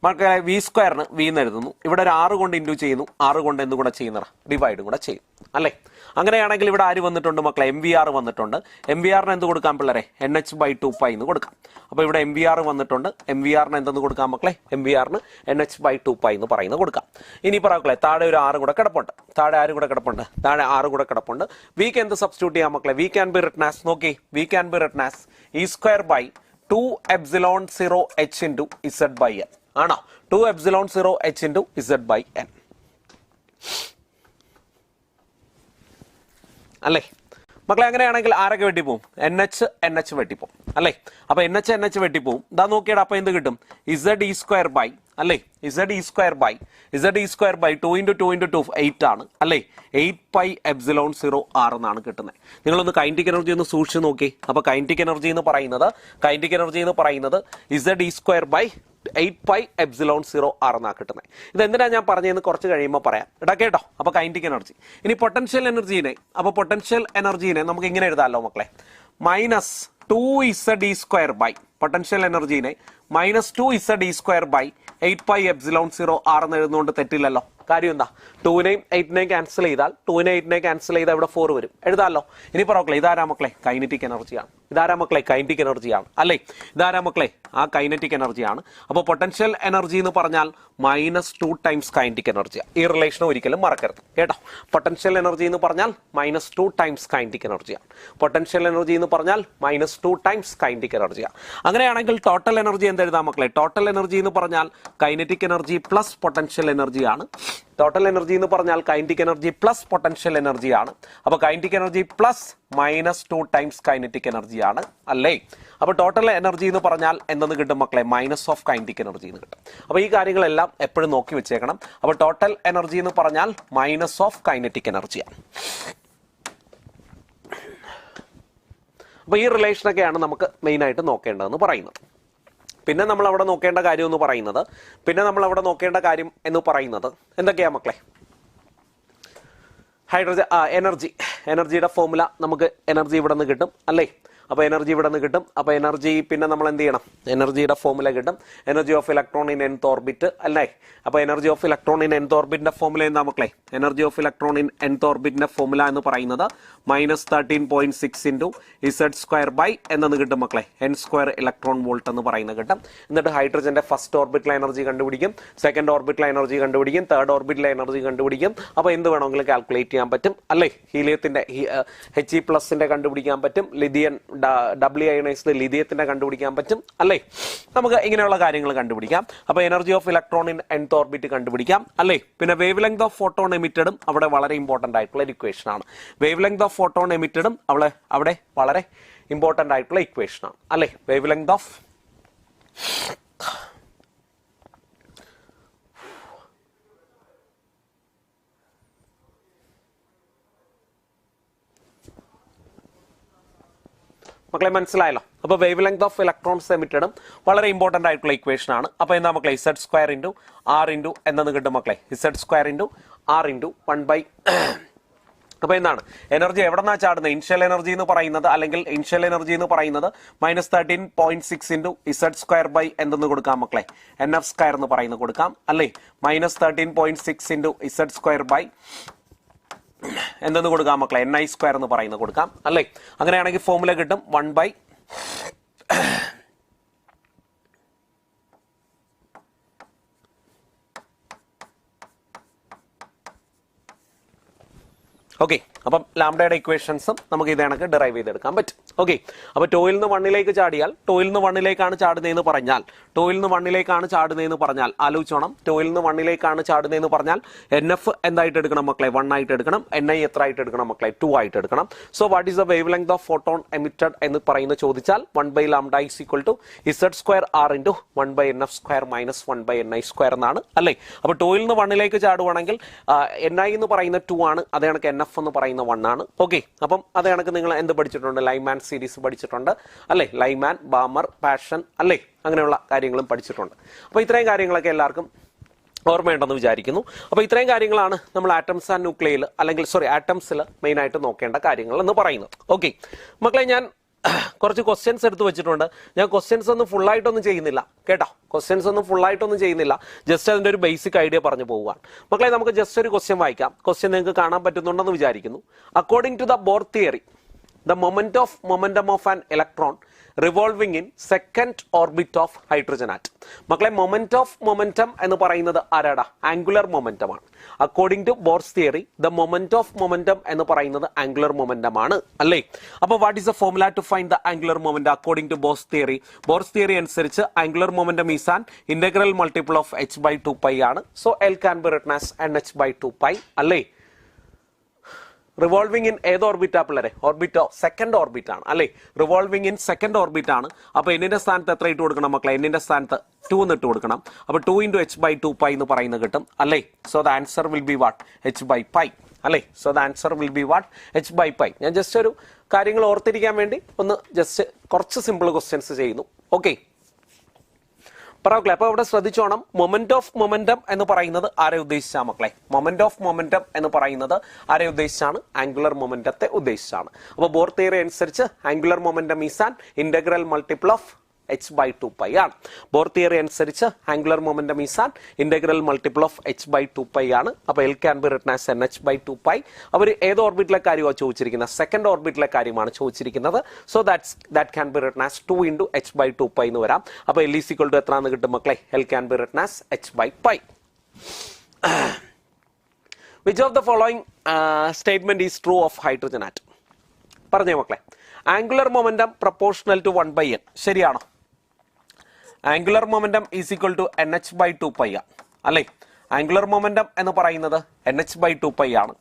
A: മക്കളെ വി സ്ക്വയറിന് വി എന്ന് എഴുതുന്നു. ഇവിടെ ഒരു 6 കൊണ്ട് ഇൻറ്റു ചെയ്യുന്നു. 6 കൊണ്ട് എന്തും കൂടെ ചെയ്യുന്നതാ, ഡിവൈഡും കൂടെ ചെയ്യും അല്ലേ? അങ്ങനെയാണെങ്കിൽ ഇവിടെ ആര് വന്നിട്ടുണ്ട് മക്കളെ? എം വി ആർ വന്നിട്ടുണ്ട്. എം വി ആറിന് എന്ത് കൊടുക്കാം പിള്ളേരെ? NH/2π എന്ന് കൊടുക്കാം. അപ്പോൾ ഇവിടെ എം വി ആർ വന്നിട്ടുണ്ട്. എം വി ആറിന് എന്തെന്ന് കൊടുക്കാം മക്കളെ? എം വി ആറിന് NH/2π എന്ന് പറയുന്നത് കൊടുക്കാം. ഇനി പറയാം, താഴെ ഒരു 6 കൂടെ കിടപ്പുണ്ട്. താഴെ ആര് കൂടെ കിടപ്പുണ്ട്? താഴെ 6 കൂടെ കിടപ്പുണ്ട്. വിക്ക് എന്ത് സബ്സ്റ്റിറ്റ്യൂട്ട് ചെയ്യാം മക്കളെ? We can be written as, നോക്കി, we can be written as E square by 2 epsilon 0 h into Z by n. ആണോ? 2 epsilon 0 h into Z by n അല്ലേ മക്കളെ? അങ്ങനെയാണെങ്കിൽ ആരൊക്കെ വെട്ടിപ്പോവും? NH വെട്ടിപ്പോവും അല്ലേ? അപ്പൊ NH വെട്ടിപ്പോവും. ഇതാ നോക്കിയാൽ അപ്പൊ എന്ത് കിട്ടും? Z E square by അല്ലേ? Z E square by 2 into 2 into 2 8 ആണ് അല്ലേ? 8π epsilon 0 r എന്നാണ് കിട്ടുന്നത്. നിങ്ങളൊന്ന് കൈനറ്റിക് എനർജി ഒന്ന് സൂക്ഷിച്ച് നോക്കി. അപ്പൊ കൈനറ്റിക് എനർജി എന്ന് പറയുന്നത് Z E square by 8π epsilon 0 r എന്നാണ് കിട്ടുന്നത്. ഇതെന്തിനാ ഞാൻ പറഞ്ഞതെന്ന് കുറച്ച് കഴിയുമ്പോൾ പറയാം. ഇടാ കേട്ടോ? അപ്പൊ കൈനറ്റിക് എനർജി. ഇനി പൊട്ടൻഷ്യൽ എനർജീനെ നമുക്ക് ഇങ്ങനെ എഴുതാമല്ലോ മക്കളെ? -2Z E square by potential എനർജീനെ -2Z E square by 8π epsilon 0 r എന്ന് എഴുതുന്നതുകൊണ്ട് തെറ്റില്ലല്ലോ. കാര്യം എന്താ? 2നെയും 8നെയും ക്യാൻസൽ ചെയ്താൽ ഇവിടെ 4 വരും. എഴുതാമല്ലോ. ഇനി പറ ഇതാരാ മക്കളെ? കൈനറ്റിക് എനർജിയാണ്. ഇതാരാ മക്കളെ? കൈനറ്റിക് എനർജിയാണ് അല്ലേ? ഇതാരാ മക്കളെ? ആ കൈനറ്റിക് എനർജിയാണ്. അപ്പോൾ പൊട്ടൻഷ്യൽ എനർജി എന്ന് പറഞ്ഞാൽ -2 ടൈംസ് കൈനറ്റിക് എനർജിയാണ്. ഈ റിലേഷൻ ഒരിക്കലും മറക്കരുത് കേട്ടോ. പൊട്ടൻഷ്യൽ എനർജി എന്ന് പറഞ്ഞാൽ -2 ടൈംസ് കൈനറ്റിക് എനർജിയാണ്. പൊട്ടൻഷ്യൽ എനർജി എന്ന് പറഞ്ഞാൽ -2 ടൈംസ് കൈനറ്റിക് എനർജിയാണ്. അങ്ങനെയാണെങ്കിൽ ടോട്ടൽ എനർജി എന്തെഴുതാം മക്കളെ? ടോട്ടൽ എനർജി എന്ന് പറഞ്ഞാൽ കൈനറ്റിക് എനർജി പ്ലസ് പൊട്ടൻഷ്യൽ എനർജിയാണ്. ടോട്ടൽ എനർജി എന്ന് പറഞ്ഞാൽ കൈനറ്റിക് എനർജി പ്ലസ് പൊട്ടൻഷ്യൽ എനർജിയാണ്. അപ്പൊ kinetic energy plus -2 times kinetic എനർജിയാണ് അല്ലേ? അപ്പൊ ടോട്ടൽ എനർജി എന്ന് പറഞ്ഞാൽ എന്തെന്ന് കിട്ടും മക്കളെ? മൈനസ് ഓഫ് കൈനറ്റിക് എനർജി എന്ന് കിട്ടും. അപ്പൊ ഈ കാര്യങ്ങളെല്ലാം എപ്പോഴും നോക്കി വെച്ചേക്കണം. അപ്പൊ ടോട്ടൽ എനർജി എന്ന് പറഞ്ഞാൽ മൈനസ് ഓഫ് കൈനറ്റിക് എനർജിയാണ്. അപ്പൊ ഈ റിലേഷനൊക്കെയാണ് നമുക്ക് മെയിൻ ആയിട്ട് നോക്കേണ്ടതെന്ന് പറയുന്നത്. പിന്നെ നമ്മൾ അവിടെ നോക്കേണ്ട കാര്യം എന്ന് പറയുന്നത് എന്തൊക്കെയാ മക്കളെ? ഹൈഡ്രജൻ എനർജിയുടെ ഫോർമുല നമുക്ക് എനർജി ഇവിടെ നിന്ന് കിട്ടും അല്ലേ? അപ്പോൾ എനർജി ഇവിടെ നിന്ന് കിട്ടും. അപ്പോൾ എനർജി പിന്നെ നമ്മൾ എന്ത് ചെയ്യണം? എനർജിയുടെ ഫോർമുല കിട്ടും. Energy of electron in nth orbit അല്ലേ? അപ്പോൾ energy of electron in nth ഓർബിറ്റിന്റെ ഫോർമുല എന്താ മക്കളെ? Energy of electron in nth ഓർബിറ്റിന്റെ ഫോർമുല എന്ന് പറയുന്നത് -13.6 ഇൻറ്റു Z സ്ക്വയർ ബൈ എന്നു കിട്ടും മക്കളെ? n സ്ക്വയർ ഇലക്ട്രോൺ വോൾട്ട് എന്ന് പറയുന്നത് കിട്ടും. എന്നിട്ട് ഹൈഡ്രജന്റെ ഫസ്റ്റ് ഓർബിറ്റിലെ എനർജി കണ്ടുപിടിക്കും, സെക്കൻഡ് ഓർബിറ്റിലെ എനർജി കണ്ടുപിടിക്കും, തേർഡ് ഓർബിറ്റിലെ എനർജി കണ്ടുപിടിക്കും. അപ്പോൾ എന്ത് വേണമെങ്കിലും കാൽക്കുലേറ്റ് ചെയ്യാൻ പറ്റും അല്ലേ? ഹീലിയത്തിന്റെ He+ന്റെ കണ്ടുപിടിക്കാൻ പറ്റും, ലിഥിയൻ ഡബ്ല്യു അയണൈസ്ഡ് ലിഥിയത്തിന്റെ കണ്ടുപിടിക്കാൻ പറ്റും അല്ലേ? നമുക്ക് ഇങ്ങനെയുള്ള കാര്യങ്ങൾ കണ്ടുപിടിക്കാം. അപ്പോൾ energy of electron in nth orbit കണ്ടുപിടിക്കാം അല്ലേ? പിന്നെ വേവ് ലെങ്ത് ഓഫ് ഫോട്ടോൺ എമിറ്റഡും അവിടെ വളരെ ഇമ്പോർട്ടന്റ് ആയിട്ടുള്ള ഒരു ഇക്വേഷൻ ആണ്. വേവ് ലെങ്ത് ഓഫ് ഫോട്ടോൺ എമിറ്റഡും അവിടെ വളരെ ഇമ്പോർട്ടന്റ് ആയിട്ടുള്ള ഇക്വേഷൻ ആണ് അല്ലേ? വേവ് ലെങ്ത് ഓഫ് മക്കളെ മനസ്സിലായല്ലോ. അപ്പോൾ വേവ് ലെങ്ത് ഓഫ് ഇലക്ട്രോൺസ് എമിറ്റഡും വളരെ ഇമ്പോർട്ടന്റ് ആയിട്ടുള്ള ഇക്വേഷൻ ആണ്. അപ്പോൾ എന്താ മക്കളെ? Z square into R into എന്നു കിട്ടും മക്കളെ? Z square into R into 1/. അപ്പോൾ എന്താണ് എനർജി എവിടെ നിന്നാണ് ചാടുന്നത്? ഇനിഷ്യൽ എനർജി എന്ന് പറയുന്നത് -13.6 ഇൻറ്റു Z സ്ക്വയർ ബൈ എന്തെന്ന് കൊടുക്കാം മക്കളെ? NF സ്ക്വയർ എന്ന് പറയുന്നത് കൊടുക്കാം അല്ലേ? -13.6 ഇൻറ്റു Z സ്ക്വയർ ബൈ എന്തെന്ന് കൊടുക്കാം മക്കളെ? NI സ്ക്വയർ എന്ന് പറയുന്നത് കൊടുക്കാം അല്ലേ? അങ്ങനെയാണെങ്കിൽ ഫോർമുല കിട്ടും 1/. ഓക്കെ, അപ്പം ലാംഡയുടെ ഇക്വേഷൻസും നമുക്ക് ഇത് കണക്ക് ഡിറൈവ് ചെയ്തെടുക്കാൻ പറ്റും. ഓക്കെ, അപ്പോൾ ടോയിൽ നിന്ന് 1ലേക്ക് ചാടിയാൽ ടോയിൽ നിന്ന് 1ലേക്കാണ് ചാടുന്നതെന്ന് പറഞ്ഞാൽ ടോയിൽ നിന്ന് 1ലേക്കാണ് ചാടുന്നതെന്ന് പറഞ്ഞാൽ ആലോചിച്ചോണം. ടോയിൽ നിന്ന് 1ലേക്കാണ് ചാടുന്നതെന്ന് പറഞ്ഞാൽ NF എന്തായിട്ട് എടുക്കണം മക്കളെ? 1 ആയിട്ട് എടുക്കണം. NI എത്ര ആയിട്ട് എടുക്കണം മക്കളെ? 2 ആയിട്ട് എടുക്കണം. So what is the wave length of photon emitted എന്ന് പറയുന്ന ചോദിച്ചാൽ 1/λ is equal to Z² R into 1/NF² minus 1/NI² എന്നാണ് അല്ലേ? അപ്പോൾ ടോയിൽ നിന്ന് 1ലേക്ക് ചാടുവാണെങ്കിൽ NI എന്ന് പറയുന്ന 2 ആണ്, അതേ കണക്ക് NF എന്ന് പറയുന്ന 1 ആണ്. ഓക്കെ, അപ്പം അതേ കണക്ക് നിങ്ങൾ എന്ത് പഠിച്ചിട്ടുണ്ട്? ലൈമാൻ സീരീസ് പഠിച്ചിട്ടുണ്ട് അല്ലേ? ലൈമാൻ, ബാമർ, പാഷൻ അല്ലേ? അങ്ങനെയുള്ള കാര്യങ്ങളും പഠിച്ചിട്ടുണ്ട്. അപ്പോൾ ഇത്രയും കാര്യങ്ങളൊക്കെ എല്ലാവർക്കും ഓർമ്മയുണ്ടെന്ന് വിചാരിക്കുന്നു. അപ്പോൾ ഇത്രയും കാര്യങ്ങളാണ് നമ്മൾ ആറ്റംസ് ആൻഡ് ന്യൂക്ലിയയിൽ അല്ലെങ്കിൽ ആറ്റംസിൽ മെയിനായിട്ട് നോക്കേണ്ട കാര്യങ്ങൾ എന്ന് പറയുന്നത്. ഓക്കെ മക്കളെ, ഞാൻ കുറച്ച് ക്വസ്റ്റ്യൻസ് എടുത്ത് വെച്ചിട്ടുണ്ട്. ഞാൻ ക്വസ്റ്റ്യൻസ് ഒന്നും ഫുള്ളായിട്ടൊന്നും ചെയ്യുന്നില്ല കേട്ടോ. ക്വസ്റ്റ്യൻസ് ഒന്നും ഫുള്ളായിട്ടൊന്നും ചെയ്യുന്നില്ല, ജസ്റ്റ് അതിൻ്റെ ഒരു ബേസിക് ഐഡിയ പറഞ്ഞു പോവുകയാണ്. മക്കളെ, നമുക്ക് ജസ്റ്റ് ഒരു ക്വസ്റ്റ്യൻ വായിക്കാം. ക്വസ്റ്റ്യൻ നിങ്ങൾക്ക് കാണാൻ പറ്റുന്നുണ്ടെന്ന് വിചാരിക്കുന്നു. According to the Bohr theory, the momentum of an electron revolving in second orbit of hydrogen atom. മക്കളെ, momentum എന്ന് പറയുന്നത് ആരാടാ? ആംഗുലർ മൊമെന്റം ആണ്. According to Bohr's theory the momentum എന്ന് പറയുന്നത് ആംഗുലർ മൊമെന്റം ആണ് അല്ലേ? അപ്പോൾ what is the formula to find the angular momentum according to Bohr's theory? Bohr's theory അനുസരിച്ച് angular momentum is an integral multiple of h/2π ആണ്. So L can be written as nh/2π അല്ലേ? Revolving in ഏത് ഓർബിറ്റാ പിള്ളേരെ? Orbito second orbit ആണ് അല്ലേ? Revolving in second orbit ആണ്. അപ്പോൾ എന്നിന്റെ സ്ഥാനത്ത് എത്ര ഇട്ട് കൊടുക്കണം മക്കളെ? എന്നിന്റെ സ്ഥാനത്ത് 2 എന്ന് ഇട്ട് കൊടുക്കണം. അപ്പോൾ 2 into h/2π എന്ന് പറയുന്നത് കിട്ടും അല്ലേ? So the answer will be what? h/π അല്ലേ? So the answer will be what? h/π. ഞാൻ ജസ്റ്റ് ഒരു കാര്യങ്ങൾ ഓർത്തിരിക്കാൻ വേണ്ടി ഒന്ന് ജസ്റ്റ് കുറച്ച് സിമ്പിൾ ക്വസ്റ്റ്യൻസ് ചെയ്യുന്നു. ഓക്കെ, പറയല്ലേ? അപ്പൊ ഇവിടെ ശ്രദ്ധിച്ചോണം, മൊമെന്റ് ഓഫ് മൊമെന്റം എന്ന് പറയുന്നത് ആരെ ഉദ്ദേശിച്ചാണ് മക്കളെ? മൊമെന്റ് ഓഫ് മൊമെന്റം എന്ന് പറയുന്നത് ആരെ ഉദ്ദേശിച്ചാണ്? ആംഗുലർ മൊമെന്റത്തെ ഉദ്ദേശിച്ചാണ്. അപ്പൊ ബോർ തിയറി അനുസരിച്ച് angular momentum is an integral multiple of h/2π ആണ്. ബോർ തിയറി അനുസരിച്ച് angular momentum is an integral multiple of h/2π ആണ്. അപ്പോൾ L can be written as nh/2π. അവർ ഏത് ഓർബിറ്റിലെ കാര്യമാണ് ചോദിച്ചിരിക്കുന്നത്? സെക്കൻഡ് ഓർബിറ്റിലെ കാര്യമാണ് ചോദിച്ചിരിക്കുന്നത്. So that can be written as 2 into h/2π എന്ന് വരാം. അപ്പോൾ L is equal to എത്രയാണെന്ന് കിട്ടും മക്കളെ? L can be written as h/π. Which of the following statement is true of hydrogen atom? പറഞ്ഞേ മക്കളെ. Angular momentum proportional to 1/n ശരിയാണോ? Angular momentum is equal to nh/2π അല്ലേ? Angular momentum എന്ന് പറയുന്നത് nh/2π ആണ്.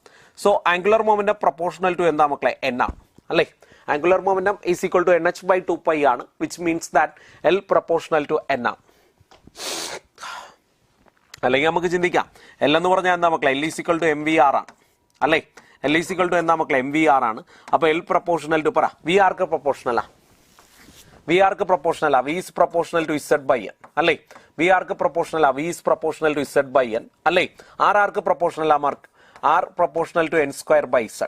A: So angular momentum proportional to എന്താ മക്കളെ? n ആണ് അല്ലേ? Angular momentum is equal to nh/2π ആണ്, which means that L proportional to n ആണ്. അല്ലെങ്കിൽ നമുക്ക് ചിന്തിക്കാം, L എന്ന് പറഞ്ഞാൽ എന്താ മക്കളെ? L is equal to mvr ആണ് അല്ലേ? L ഈസ് ഈക്വൽ ടു എന്താ മക്കളെ? mvr ആണ്. അപ്പോൾ L പ്രൊപ്പോർഷണൽ ടു പറ, v ആർക്ക് പ്രൊപ്പോർഷണലാ? V ആർക്ക് പ്രൊപ്പോർഷണലാ? V is proportional to Z/n അല്ലേ? V ആർക്ക് പ്രൊപ്പോർഷണലാ? V is proportional to Z/n അല്ലേ? R ആർക്ക് പ്രൊപ്പോർഷണലാ മാർക്ക്? R proportional to n²/z.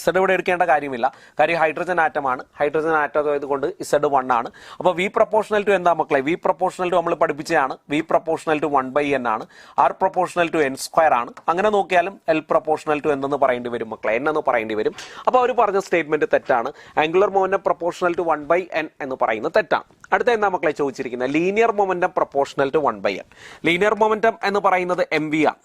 A: Z ഇവിടെ എടുക്കേണ്ട കാര്യമില്ല, കാര്യം ഹൈഡ്രജൻ ആറ്റം ആണ്. ഹൈഡ്രജൻ ആറ്റം ആയതുകൊണ്ട് Z 1 ആണ്. അപ്പോൾ V പ്രൊപ്പോർഷണൽ ടു എന്താ മക്കളെ? V പ്രൊപ്പോർഷണൽ ടു നമ്മൾ പഠിപ്പിച്ചതാണ്. V പ്രൊപ്പോർഷണൽ ടു 1/n ആണ്. R പ്രൊപ്പോർഷണൽ ടു n² ആണ്. അങ്ങനെ നോക്കിയാലും L പ്രൊപ്പോർഷണൽ ടു എന്തെന്ന് പറയേണ്ടി വരും മക്കളെ? n എന്ന് പറയേണ്ടി വരും. അപ്പോൾ അവർ പറഞ്ഞ സ്റ്റേറ്റ്മെന്റ് തെറ്റാണ്. Angular momentum proportional to 1/n എന്ന് പറയുന്നത് തെറ്റാണ്. അടുത്ത എന്താ മക്കളെ ചോദിച്ചിരിക്കുന്നത്? Linear momentum proportional to 1/n. Linear momentum എന്ന് പറയുന്നത് mv ആണ്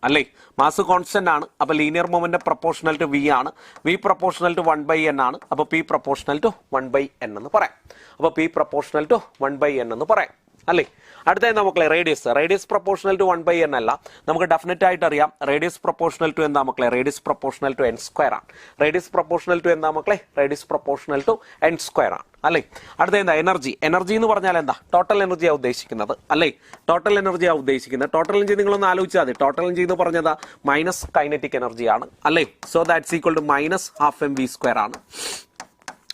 A: അല്ലേ? മാസ് കോൺസ്റ്റന്റ് ആണ്. അപ്പോൾ linear momentum proportional to v ആണ്. v പ്രൊപ്പോർഷണൽ ടു 1/n ആണ്. അപ്പോൾ p പ്രൊപ്പോർഷണൽ ടു 1/n എന്ന് പറയാം. അപ്പോൾ p പ്രൊപ്പോർഷണൽ ടു 1/n എന്ന് പറയാം അല്ലേ? അടുത്ത എന്താ മക്കളെ? റേഡിയസ് പ്രൊപ്പോർഷണൽ ടു 1/n അല്ല, നമുക്ക് ഡെഫിനറ്റ് ആയിട്ട് അറിയാം. റേഡിയസ് പ്രൊപ്പോർഷണൽ ടു എന്താ മക്കളെ? റേഡിയസ് പ്രൊപ്പോർഷണൽ ടു n² ആണ്. റേഡിയസ് പ്രൊപ്പോർഷണൽ ടു എന്താ മക്കളെ? റേഡിയസ് പ്രൊപ്പോർഷണൽ ടു n² ആണ് അല്ലേ? അടുത്ത എന്താ? എനർജി എന്ന് പറഞ്ഞാൽ എന്താ? ടോട്ടൽ എനർജിയാണ് ഉദ്ദേശിക്കുന്നത് അല്ലേ? ടോട്ടൽ എനർജിയാണ് ഉദ്ദേശിക്കുന്നത്. ടോട്ടൽ എനർജി നിങ്ങളൊന്ന് ആലോചിച്ചാൽ മതി. ടോട്ടൽ എനർജി എന്ന് പറഞ്ഞത് മൈനസ് കൈനറ്റിക് എനർജിയാണ് അല്ലേ? So that's equal to minus ½ mv² ആണ്.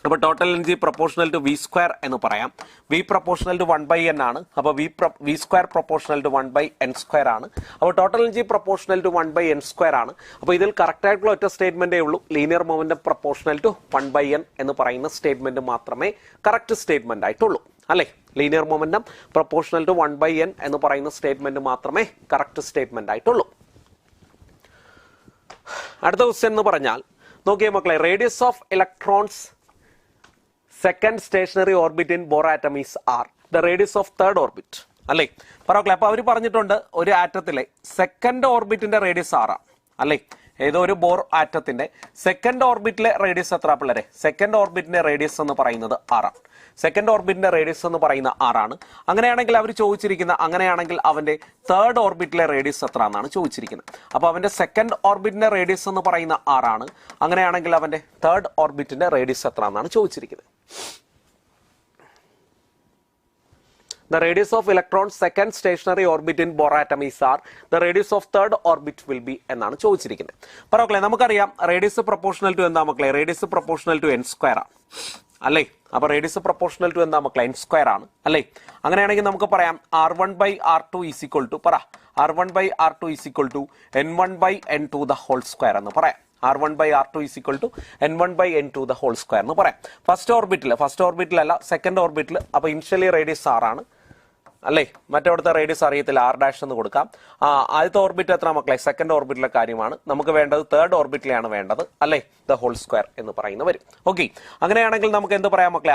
A: അപ്പോൾ total energy proportional to v² എന്ന് പറയാം. v പ്രൊപ്പോർഷണൽ ടു 1/n ആണ്. അപ്പോൾ v² പ്രൊപ്പോർഷണൽ ടു 1/n² ആണ്. അപ്പോൾ total energy proportional to 1/n² ആണ്. അപ്പോൾ ഇതിൽ കറക്റ്റ് ആയിട്ടുള്ള ഒറ്റ സ്റ്റേറ്റ്മെന്റേ ഉള്ളൂ. Linear momentum proportional to 1/n എന്ന് പറയുന്ന സ്റ്റേറ്റ്മെന്റ് മാത്രമേ കറക്റ്റ് സ്റ്റേറ്റ്മെന്റ് ആയിട്ടുള്ളൂ അല്ലേ? Linear momentum proportional to 1/n എന്ന് പറയുന്ന സ്റ്റേറ്റ്മെന്റ് മാത്രമേ കറക്റ്റ് സ്റ്റേറ്റ്മെന്റ് ആയിട്ടുള്ളൂ. അടുത്ത ക്വസ്റ്റ്യൻ എന്ന് പറഞ്ഞാൽ നോക്കിയേ മക്കളെ, radius of electrons second stationary orbit in Bohr atom is r. The radius of third orbit അല്ലേ? പറയല്ലേ? അപ്പോൾ അവർ പറഞ്ഞിട്ടുണ്ട് ഒരു ആറ്റത്തിലെ സെക്കൻഡ് ഓർബിറ്റിന്റെ റേഡിയസ് r ആണ് അല്ലേ? ഏതോ ഒരു ബോർ ആറ്റത്തിന്റെ സെക്കൻഡ് ഓർബിറ്റിലെ റേഡിയസ് എത്ര പിള്ളേരെ? സെക്കൻഡ് ഓർബിറ്റിന്റെ റേഡിയസ് എന്ന് പറയുന്നത് 6 ആണ്. സെക്കൻഡ് ഓർബിറ്റിന്റെ റേഡിയസ് എന്ന് പറയുന്ന 6 ആണ്. അങ്ങനെയാണെങ്കിൽ അവർ ചോദിച്ചിരിക്കുന്ന അങ്ങനെയാണെങ്കിൽ അവന്റെ തേർഡ് ഓർബിറ്റിലെ റേഡിയസ് എത്ര എന്നാണ് ചോദിച്ചിരിക്കുന്നത്. അപ്പൊ അവന്റെ സെക്കൻഡ് ഓർബിറ്റിന്റെ റേഡിയസ് എന്ന് പറയുന്ന 6 ആണ്. അങ്ങനെയാണെങ്കിൽ അവന്റെ തേർഡ് ഓർബിറ്റിന്റെ റേഡിയസ് എത്ര എന്നാണ് ചോദിച്ചിരിക്കുന്നത്. The radius of electron's second stationary orbit in Bohr atom is r. The radius of third orbit will be എന്നാണ് ചോദിച്ചിരിക്കുന്നത്. പറയല്ലേ, നമുക്കറിയാം റേഡിയസ് പ്രൊപ്പോർഷണൽ ടു എന്താ മക്കളെ? Radius proportional to n square ആണ് അല്ലേ? അപ്പൊ റേഡിയസ് പ്രൊപ്പോർഷണൽ ടു എന്താ മക്കളെ? n സ്ക്വയർ ആണ് അല്ലേ? അങ്ങനെയാണെങ്കിൽ നമുക്ക് പറയാം r1/r2 is equal to r1/r2 is equal to n1/n2 the whole square എന്ന് പറയാം. r1/r2 is equal to n1/n2 the whole square എന്ന് പറയാം. ഫസ്റ്റ് ഓർബിറ്റിൽ അല്ല, സെക്കൻഡ് ഓർബിറ്റിൽ. അപ്പൊ ഇനിഷ്യലി റേഡിയസ് 6 ആണ് അല്ലേ? മറ്റവിടുത്തെ റേഡിയസ് അറിയത്തില്ല, r' എന്ന് കൊടുക്കാം. ആദ്യത്തെ ഓർബിറ്റ് എത്ര മക്കളെ? സെക്കൻഡ് ഓർബിറ്റിലെ കാര്യമാണ്. നമുക്ക് വേണ്ടത് തേർഡ് ഓർബിറ്റിലാണ് വേണ്ടത് അല്ലേ? ദ ഹോൾ സ്ക്വയർ എന്ന് പറയുന്ന വരും. ഓക്കെ, അങ്ങനെയാണെങ്കിൽ നമുക്ക് എന്ത് പറയാം മക്കളെ?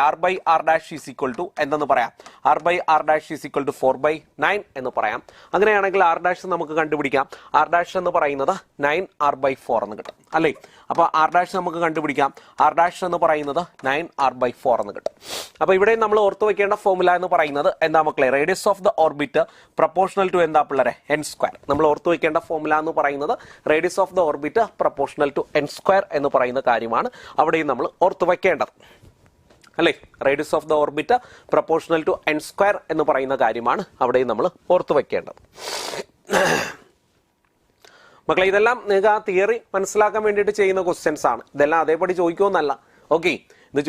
A: r/r' ഈസ് ഈക്വൽ ടു എന്തെന്ന് പറയാം? r/r' ഈസ് ഈക്വൽ ടു 4/9 എന്ന് പറയാം. അങ്ങനെയാണെങ്കിൽ r' നമുക്ക് കണ്ടുപിടിക്കാം. r' എന്ന് പറയുന്നത് 9r/4 എന്ന് കിട്ടും അല്ലേ? അപ്പൊ r' നമുക്ക് കണ്ടുപിടിക്കാം. r' എന്ന് പറയുന്നത് 9r/4 എന്ന് കിട്ടും. അപ്പൊ ഇവിടെ നമ്മൾ ഓർത്തു വെക്കേണ്ട ഫോർമുല എന്ന് പറയുന്നത് എന്താ മക്കളെ? Radius of the orbit proportional to എന്താ പിള്ളേരെ? n square. നമ്മൾ ഓർത്തു വെക്കേണ്ട ഫോർമുല എന്ന് പറയുന്നത് radius of the orbit proportional to n square എന്ന് പറയുന്ന കാര്യമാണ് അവിടെയും നമ്മൾ ഓർത്തു വെക്കേണ്ടത് അല്ലേ? Radius of the orbit proportional to n square എന്ന് പറയുന്ന കാര്യമാണ് അവിടെയും നമ്മൾ ഓർത്തു വെക്കേണ്ടത്. മക്കളെ, ഇതെല്ലാം നിങ്ങൾക്ക് ആ തിയറി മനസ്സിലാക്കാൻ വേണ്ടിയിട്ട് ചെയ്യുന്ന ക്വസ്റ്റ്യൻസ് ആണ്. ഇതെല്ലാം അതേപടി ചോദിക്കുമെന്നല്ല. ഓക്കെ, ഇത്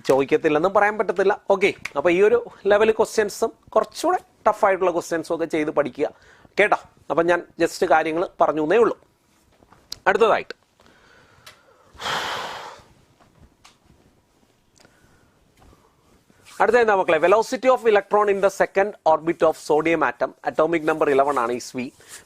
A: ചോദിക്കത്തില്ലെന്നും പറയാൻ പറ്റത്തില്ല. ഓക്കെ, അപ്പൊ ഈ ഒരു ലെവൽ ക്വസ്റ്റ്യൻസും കുറച്ചുകൂടെ ടഫായിട്ടുള്ള ക്വസ്റ്റ്യൻസും ഒക്കെ ചെയ്ത് പഠിക്കുക കേട്ടോ. അപ്പൊ ഞാൻ ജസ്റ്റ് കാര്യങ്ങൾ പറഞ്ഞു എന്നേ ഉള്ളൂ. അടുത്തതായിട്ട് അടുത്ത എന്താ മക്കളെ? Velocity of electron in the second orbit of sodium atom, atomic number 11 ആണ് is v.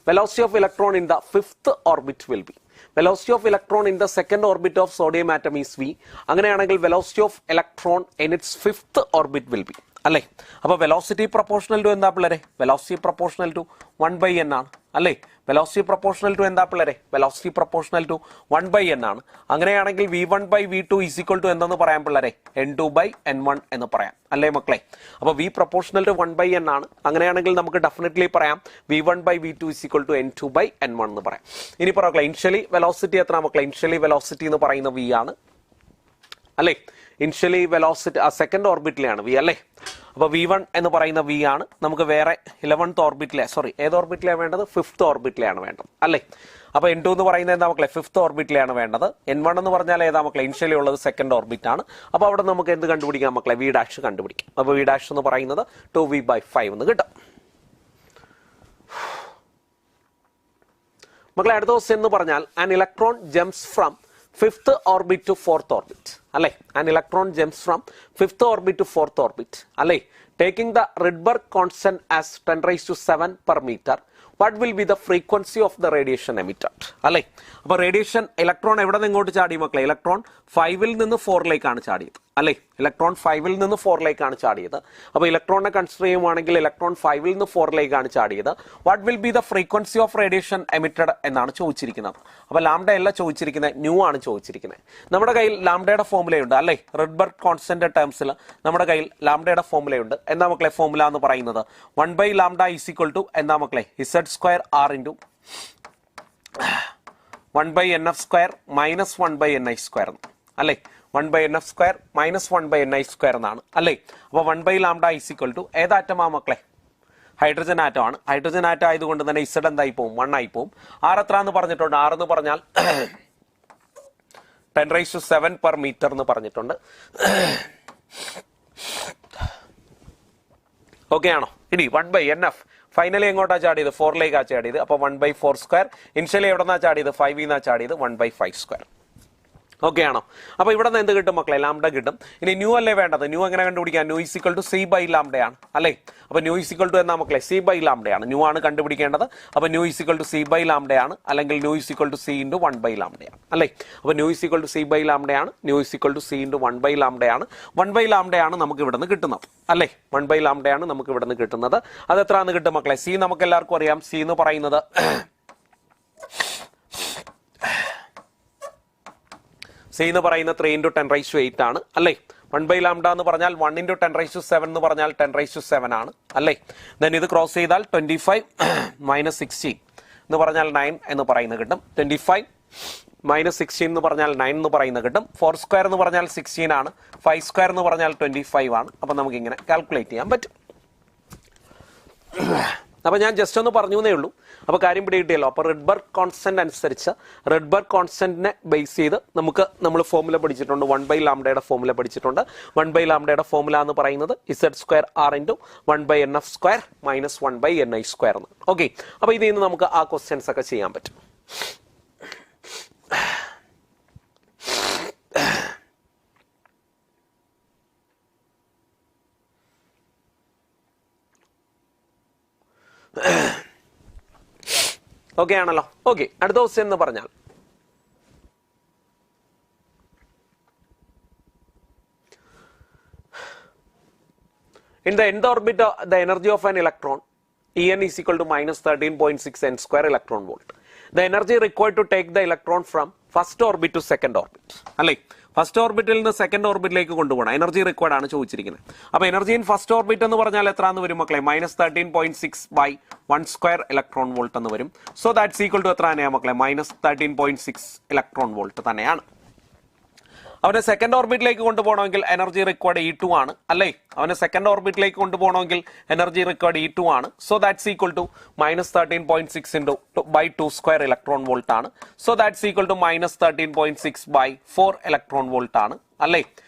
A: Velocity of electron in the fifth orbit will be. Velocity of electron in the second orbit of sodium atom is v. അങ്ങനെയാണെങ്കിൽ velocity of electron in its fifth orbit will be അല്ലേ? അപ്പൊ velocity proportional to എന്താ പിള്ളേരെ? Velocity proportional to 1/n ആണ് അല്ലേ? Velocity proportional to എന്താ പിള്ളേരെ? Velocity proportional to 1/n ആണ്. അങ്ങനെയാണെങ്കിൽ v1/v2 ഈസ് ഈക്വൽ ടു എന്തെന്ന് പറയാം പിള്ളേരെ? n2/n1 എന്ന് പറയാം അല്ലേ മക്കളെ? അപ്പൊ v പ്രൊപ്പോർഷണൽ ടു 1/n ആണ്. അങ്ങനെയാണെങ്കിൽ നമുക്ക് ഡെഫിനറ്റ്ലി പറയാം v1/v2 is equal to n2/n1 എന്ന് പറയാം. ഇനി പറയാം ഇനിഷ്യലി വെലോസിറ്റി എത്ര മക്കളെ? ഇനിഷ്യലി വെലോസിറ്റി എന്ന് പറയുന്ന v ആണ് അല്ലേ? ഇനിഷ്യലി വെലോസിറ്റി സെക്കൻഡ് ഓർബിറ്റിലാണ് v അല്ലേ? അപ്പൊ v1 എന്ന് പറയുന്ന v ആണ്. നമുക്ക് വേറെ 11th ഓർബിറ്റിലെ ഏത് ഓർബിറ്റിലാണ് വേണ്ടത്? 5th ഓർബിറ്റിലാണ് വേണ്ടത് അല്ലേ? അപ്പൊ n2 എന്ന് പറയുന്നത് എന്താ മക്കളെ? 5th ഓർബിറ്റിലാണ് വേണ്ടത്. n1 എന്ന് പറഞ്ഞാൽ ഏതാ മക്കളെ? ഇനിഷ്യലി ഉള്ളത് സെക്കൻഡ് ഓർബിറ്റ് ആണ്. അപ്പൊ അവിടെ നമുക്ക് എന്ത് കണ്ടുപിടിക്കാം മക്കളെ? v' കണ്ടുപിടിക്കാം. അപ്പൊ v' എന്ന് പറയുന്നത് 2v/5 എന്ന് കിട്ടും. മക്കളെ, അടുത്ത ക്വസ്റ്റ്യൻ എന്ന് പറഞ്ഞാൽ an electron jumps from 5th orbit to 4th orbit അല്ലേ? an electron jumps from 5th orbit to 4th orbit അല്ലേ? taking the Rydberg constant as 10⁷ per meter. what will be the frequency of the radiation emitted അല്ലേ? അപ്പൊ radiation electron എവിടെ നിന്ന് ഇങ്ങോട്ട് ചാടി മക്കളെ? Electron 5ൽ നിന്ന് 4ലേക്കാണ് ചാടിയത് അല്ലേ? ഇലക്ട്രോൺ 5ൽ നിന്ന് 4ലേക്കാണ് ചാടിയത്. അപ്പൊ ഇലക്ട്രോണിനെ കൺസിഡർ ചെയ്യുവാണെങ്കിൽ ഇലക്ട്രോൺ 5ൽ നിന്ന് 4ലേക്കാണ് ചാടിയത്. What will be the frequency of radiation emitted എന്നാണ് ചോദിച്ചിരിക്കുന്നത്. അപ്പൊ ലാംഡ അല്ല ചോദിച്ചിരിക്കുന്നത്, ന്യൂ ആണ് ചോദിച്ചിരിക്കുന്നത്. നമ്മുടെ കയ്യിൽ ലാംഡയുടെ ഫോർമുലയുണ്ട് അല്ലേ? റിഡ്ബർഗ് കോൺസ്റ്റന്റ് ടേംസിൽ നമ്മുടെ കയ്യിൽ ലാംഡയുടെ ഫോർമുലയുണ്ട്. എന്താ മക്കളെ ഫോർമുല എന്ന് പറയുന്നത്? 1/λ ഈസ് ഈക്വൽ ടു എന്താ മക്കളെ? z² r into 1/nf² minus 1/ni² അല്ലേ? 1/nf² മൈനസ് 1/ni² എന്നാണ് അല്ലേ? അപ്പൊ 1/λ ഈസ് ഈക്വൽ ടു ഏതാറ്റമാ മക്കളെ? ഹൈഡ്രജൻ ആറ്റം ആണ്. ഹൈഡ്രജൻ ആറ്റം ആയതുകൊണ്ട് തന്നെ z എന്തായി പോവും? 1 ആയി പോവും. r എത്ര എന്ന് പറഞ്ഞിട്ടുണ്ട്? r എന്ന് പറഞ്ഞാൽ 10⁷ per meter എന്ന് പറഞ്ഞിട്ടുണ്ട്. ഓക്കെ ആണോ? ഇനി 1/nf ഫൈനലി എങ്ങോട്ടാ ചാടിയത്? 4ലേക്കാ ചാടിയത്. അപ്പൊ 1/4². ഇനിഷ്യലി എവിടെന്നാ ചാടിയത്? 5ന്നാ ചാടിയത്. 1/5². ഓക്കെ ആണോ? അപ്പൊ ഇവിടെ നിന്ന് എന്ത് കിട്ടും മക്കളെ? ലാംഡ കിട്ടും. ഇനി ന്യൂ അല്ലേ വേണ്ടത്? ന്യൂ എങ്ങനെ കണ്ടുപിടിക്കാം? New is equal to c/λ ആണ് അല്ലേ? അപ്പൊ ന്യൂ ഈസ് ഈക്വൽ ടു എന്നാ മക്കളെ? c/λ ആണ്. ന്യൂ ആണ് കണ്ടുപിടിക്കേണ്ടത്. അപ്പൊ new is equal to c/λ ആണ്, അല്ലെങ്കിൽ nu is equal to c into 1/λ ആണ് അല്ലേ? അപ്പൊ new is equal to c/λ ആണ്, nu is equal to c into 1/λ ആണ്. 1/λ ആണ് നമുക്ക് ഇവിടെ നിന്ന് കിട്ടുന്നത് അല്ലേ? 1/λ ആണ് നമുക്ക് ഇവിടെ നിന്ന് കിട്ടുന്നത്. അത് എത്രയാണെന്ന് കിട്ടും മക്കളെ? c നമുക്ക് എല്ലാവർക്കും അറിയാം. c എന്ന് പറയുന്നത് സി എന്ന് പറയുന്ന 3 × 10⁸ ആണ് അല്ലേ. 1 ലാംഡ എന്ന് പറഞ്ഞാൽ 1 × 10⁷ എന്ന് പറഞ്ഞാൽ 10⁷ ആണ് അല്ലേ. ദെൻ ഇത് ക്രോസ് ചെയ്താൽ 25 - 16 എന്ന് പറഞ്ഞാൽ 9 എന്ന് പറയുന്നത് കിട്ടും. 25 - 16 എന്ന് പറഞ്ഞാൽ 9 എന്ന് പറയുന്നത് കിട്ടും. 4² എന്ന് പറഞ്ഞാൽ 16 ആണ്. 5² എന്ന് പറഞ്ഞാൽ 25 ആണ്. അപ്പം നമുക്ക് ഇങ്ങനെ കാൽക്കുലേറ്റ് ചെയ്യാൻ പറ്റും. അപ്പോൾ ഞാൻ ജസ്റ്റ് ഒന്ന് പറഞ്ഞു എന്നേ ഉള്ളൂ. അപ്പോൾ കാര്യം പിടികിട്ടിയല്ലോ. അപ്പോൾ റെഡ്ബർഗ് കോൺസ്റ്റന്റ് അനുസരിച്ച് റെഡ്ബർഗ് കോൺസ്റ്റന്റിനെ ബേസ് ചെയ്ത് നമ്മൾ ഫോർമുല പഠിച്ചിട്ടുണ്ട്. 1 ലാംഡയുടെ ഫോർമുല പഠിച്ചിട്ടുണ്ട്. 1 ലാംഡയുടെ ഫോർമുല എന്ന് പറയുന്നത് Z² R × 1/NF² - 1/NI² എന്ന്. ഓക്കെ, അപ്പോൾ ഇതിൽ നിന്ന് നമുക്ക് ആ ക്വസ്റ്റ്യൻസ് ഒക്കെ ചെയ്യാൻ പറ്റും. ഓക്കെ ആണല്ലോ. ഓക്കെ, അടുത്ത ക്വസ്റ്റ്യൻ എന്ന് പറഞ്ഞാൽ in the nth orbit the energy of an electron En is equal to -13.6 n² electron volt. The energy required to take the electron from first orbit to second orbit അല്ലേ. First ഓർബിറ്റിൽ നിന്ന് second ഓർബിറ്റിലേക്ക് കൊണ്ടുപോകണം. Energy required ആണ് ചോദിച്ചിരിക്കുന്നത്. അപ്പോൾ energy in first orbit എന്ന് പറഞ്ഞാൽ എത്രയാണെന്ന് വരും മക്കളെ? -13.6/1² ഇലക്ട്രോൺ വോൾട്ട് എന്ന് വരും. സോ ദാറ്റ്സ് ഈക്വൽ ടു എത്ര തന്നെയാണ് മക്കളെ? -13.6 ഇലക്ട്രോൺ വോൾട്ട് തന്നെയാണ്. അവനെ സെക്കൻഡ് ഓർബിറ്റിലേക്ക് കൊണ്ടുപോകണമെങ്കിൽ എനർജി റിക്വയർഡ് E2 ആണ് അല്ലേ. അവനെ സെക്കൻഡ് ഓർബിറ്റിലേക്ക് കൊണ്ടുപോകണമെങ്കിൽ എനർജി റിക്വയർഡ് E2 ആണ്. So that's equal to -13.6 × 2² electron volt ആണ്. So that's equal to -13.6/4 electron volt ആണ് അല്ലേ.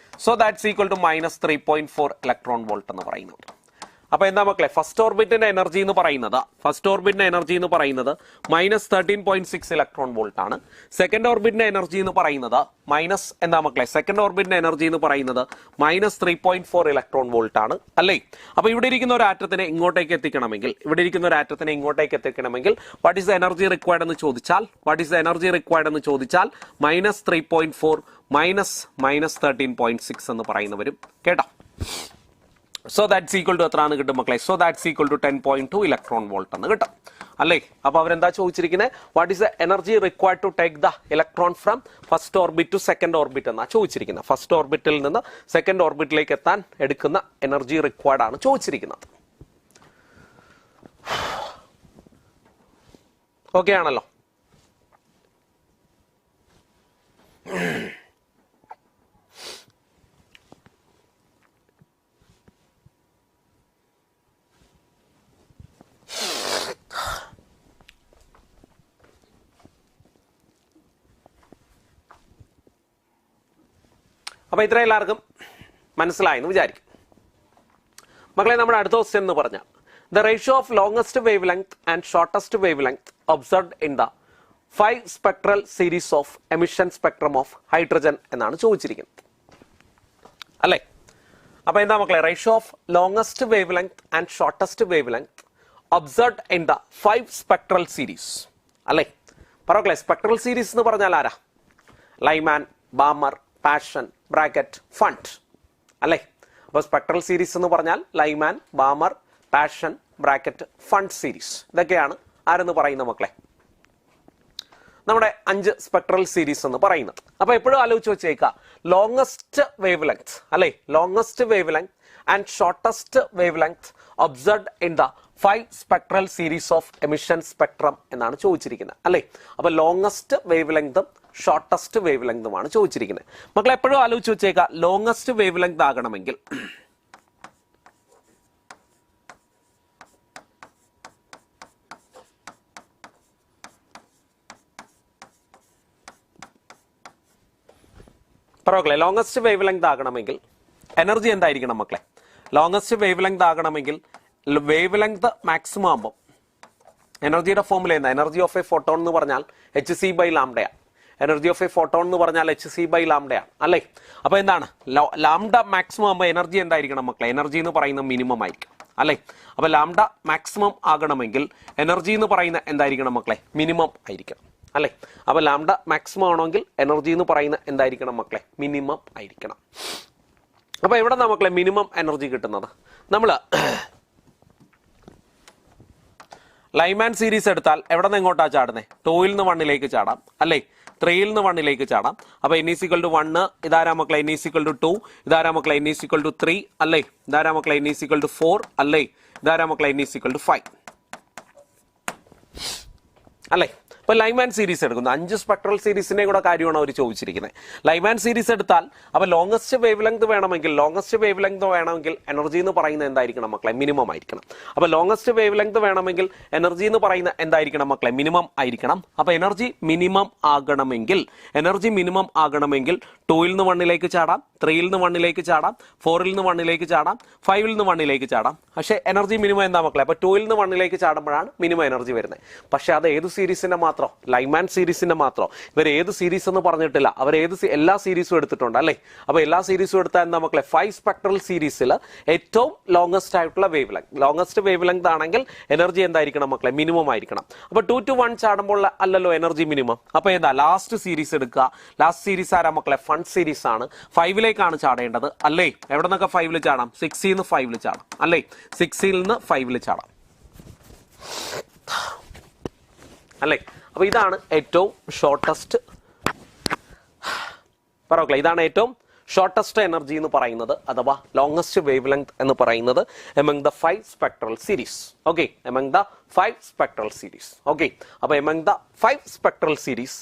A: So that's equal to -3.4 electron volt എന്ന് പറയുന്നത്. അപ്പൊ എന്താ മക്കളെ? ഫസ്റ്റ് ഓർബിറ്റിന്റെ എനർജി എന്ന് പറയുന്നത് -13.6 ഇലക്ട്രോൺ വോൾട്ട് ആണ്. സെക്കൻഡ് ഓർബിറ്റിന്റെ എനർജി എന്ന് പറയുന്നത് -3.4 ഇലക്ട്രോൺ വോൾട്ട് ആണ് അല്ലേ. അപ്പൊ ഇവിടെ ഇരിക്കുന്ന ഒരു ആറ്റത്തിനെ ഇങ്ങോട്ടേക്ക് എത്തിക്കണമെങ്കിൽ what is the energy required എന്ന് ചോദിച്ചാൽ -3.4 -13.6 എന്ന് പറയുന്ന വരും കേട്ടോ. സോ ദാറ്റ്സ് ഈക്വൽ ടു എത്രയാണ് കിട്ടും മക്കളെ? So that's equal to 10.2 electron volt എന്ന് കിട്ടും അല്ലേ. അപ്പൊ അവരെന്താ ചോദിച്ചിരിക്കുന്നത്? What is the energy required to take the electron from first orbit to second orbit എന്നാ ചോദിച്ചിരിക്കുന്നത്. ഫസ്റ്റ് ഓർബിറ്റിൽ നിന്ന് സെക്കൻഡ് ഓർബിറ്റിലേക്ക് എത്താൻ എടുക്കുന്ന എനർജി റിക്വയർഡ് ആണ് ചോദിച്ചിരിക്കുന്നത്. ഓക്കെ ആണല്ലോ. അപ്പൊ ഇത്ര എല്ലാവർക്കും മനസ്സിലായെന്ന് വിചാരിക്കും. മക്കളെ, നമ്മുടെ അടുത്ത ക്വസ്റ്റ്യൻ എന്ന് പറഞ്ഞാൽ the ratio of longest wave length and shortest wave length observed in the 5 spectral series of emission spectrum of hydrogen എന്നാണ് ചോദിച്ചിരിക്കുന്നത് അല്ലേ. അപ്പൊ എന്താ മക്കളെ? Ratio of longest wave length and shortest wave length observed in the 5 spectral series അല്ലേ. പറയേ, spectral series എന്ന് പറഞ്ഞാൽ ആരാ? Lyman, Balmer, passion, bracket, fund അല്ലേ. അപ്പൊ സ്പെക്ട്രൽ സീരീസ് എന്ന് പറഞ്ഞാൽ Lyman, Balmer, passion, bracket, fund series. ഇതൊക്കെയാണ് ആരെന്ന് പറയുന്ന മക്കളെ? നമ്മുടെ 5 സ്പെക്ട്രൽ സീരീസ് എന്ന് പറയുന്നത്. അപ്പൊ എപ്പോഴും ആലോചിച്ച് വെച്ചേക്കുക, ലോങ്സ്റ്റ് വേവ് ലെങ്ത് അല്ലേ, longest wave length and shortest wave length observed in the 5 spectral series of emission spectrum എന്നാണ് ചോദിച്ചിരിക്കുന്നത് അല്ലേ. അപ്പൊ ലോങ്സ്റ്റ് വേവ് ലെങ്തും ഷോർട്ടസ്റ്റ് വേവ് ലെങ്തുമാണ് ചോദിച്ചിരിക്കുന്നത്. മക്കളെ എപ്പോഴും ആലോചിച്ച് വെച്ചേക്കുക, ലോങ്സ്റ്റ് വേവ് ലെങ്ത് ആകണമെങ്കിൽ ലോങ്സ്റ്റ് വേവ് ലെങ്ത് ആകണമെങ്കിൽ എനർജി എന്തായിരിക്കണം മക്കളെ? ലോങ്സ്റ്റ് വേവ് ലെങ്ത് ആകണമെങ്കിൽ വേവ് ലെങ്ത് മാക്സിമം ആകുമ്പോൾ എനർജിയുടെ ഫോർമുല എന്താ? എനർജി ഓഫ് എ ഫോട്ടോൺ എന്ന് പറഞ്ഞാൽ hc/λ. Energy of A photon എന്ന് പറഞ്ഞാൽ hc/λ അല്ലേ. അപ്പൊ എന്താണ്? ലാംഡ മാക്സിമം ആകുമ്പോൾ എനർജി എന്തായിരിക്കണം മക്കളെ? എനർജി എന്ന് പറയുന്ന മിനിമം ആയിരിക്കും അല്ലേ. അപ്പൊ ലാംഡ മാക്സിമം ആകണമെങ്കിൽ എനർജി എന്ന് പറയുന്ന എന്തായിരിക്കണം മക്കളെ? മിനിമം ആയിരിക്കണം അല്ലേ. അപ്പൊ ലാംഡ മാക്സിമം ആണെങ്കിൽ എനർജി എന്ന് പറയുന്ന എന്തായിരിക്കണം മക്കളെ? മിനിമം ആയിരിക്കണം. അപ്പൊ എവിടെ നിന്നാ മക്കളെ മിനിമം എനർജി കിട്ടുന്നത്? നമ്മള് ലൈമാൻ സീരീസ് എടുത്താൽ എവിടെ നിന്ന് എങ്ങോട്ടാ ചാടുന്നത്? 2ൽ നിന്ന് 1ലേക്ക് ചാടാം അല്ലേ. 3ൽ നിന്ന് 1ലേക്ക് ചാടാം. അപ്പോൾ n = 1 ഇതാരാ മക്കളെ, n = 2 ഇതാരാ മക്കളെ, n = 3 അല്ലേ, ഇതാരാ മക്കളെ, n = 4 അല്ലേ, ഇതാരാ മക്കളെ, n = 5 അല്ലേ. അപ്പോൾ ലൈമാൻ സീരീസ് എടുക്കുന്നു. 5 സ്പെക്ട്രൽ സീരീസിനെ കൂടെ കാര്യമാണ് അവർ ചോദിച്ചിരിക്കുന്നത്. ലൈമാൻ സീരീസ് എടുത്താൽ അപ്പോൾ ലോങ്ങസ്റ്റ് വേവ് ലെങ്ത് വേണമെങ്കിൽ എനർജി എന്ന് പറയുന്നത് എന്തായിരിക്കണം മക്കളെ, മിനിമം ആയിരിക്കണം. അപ്പോൾ ലോങ്ങസ്റ്റ് വേവ് ലെങ്ത് വേണമെങ്കിൽ എനർജി എന്ന് പറയുന്ന എന്തായിരിക്കണം മക്കളെ, മിനിമം ആയിരിക്കണം. അപ്പോൾ എനർജി മിനിമം ആകണമെങ്കിൽ 2ൽ നിന്ന് 1ലേക്ക് ചാടാം, 3ൽ നിന്ന് 1ലേക്ക് ചാടാം, 4ൽ നിന്ന് 1ലേക്ക് ചാടാം, 5ൽ നിന്ന് 1ലേക്ക് ചാടാം. പക്ഷേ എനർജി മിനിമം എന്താ മക്കളെ, അപ്പോൾ 2ൽ നിന്ന് 1ലേക്ക് ചാടുമ്പോഴാണ് മിനിമം എനർജി വരുന്നത്. പക്ഷേ അത് ഏത് സീരീസിന്റെ മാത്രം, ലൈമാൻ സീരീസിന്റെ മാത്രം. ഇവർ ഏത് സീരീസ് എന്ന് പറഞ്ഞിട്ടില്ല, അവർ എല്ലാ സീരീസും എടുത്തിട്ടുണ്ട് അല്ലേ. അപ്പോൾ എല്ലാ സീരീസും എടുത്താൽ എന്താ മക്കളെ, 5 സ്പെക്ട്രൽ സീരീസിൽ ഏറ്റവും ലോങ്ങസ്റ്റ് ആയിട്ടുള്ള wave length, longest wave length ആണെങ്കിൽ എനർജി എന്തായിരിക്കണം മക്കളെ, മിനിമം ആയിരിക്കണം. അപ്പോൾ 2 to 1 ചാടുമ്പോൾ അല്ലല്ലോ എനർജി മിനിമം. അപ്പോൾ എന്താ ലാസ്റ്റ് സീരീസ് എടുക്കുക. ലാസ്റ്റ് സീരീസ് ആരാ മക്കളെ, ഫൺ സീരീസ് ആണ്. 5ലേക്കാണ് ചാടേണ്ടത് അല്ലേ. എവിടെ നിന്നൊക്കെ 5ൽ ചാടാം, 6ൽ നിന്ന് 5ൽ ചാടാം അല്ലേ, 6ൽ നിന്ന് 5ൽ ചാടാം അല്ലേ. അപ്പോൾ ഇതാണ് ഏറ്റവും ഷോർട്ടസ്റ്റ്, പറയല്ലേ, ഇതാണ് ഏറ്റവും ഷോർട്ടസ്റ്റ് എനർജി എന്ന് പറയുന്നത്, അഥവാ ലോങ്ങസ്റ്റ് വേവ് ലെങ്ത് എന്ന് പറയുന്നത് among the 5 spectral series. Okay, among the 5 spectral series. Okay, അപ്പോൾ എമംഗ് ദ 5 സ്പെക്ട്രൽ സീരീസ്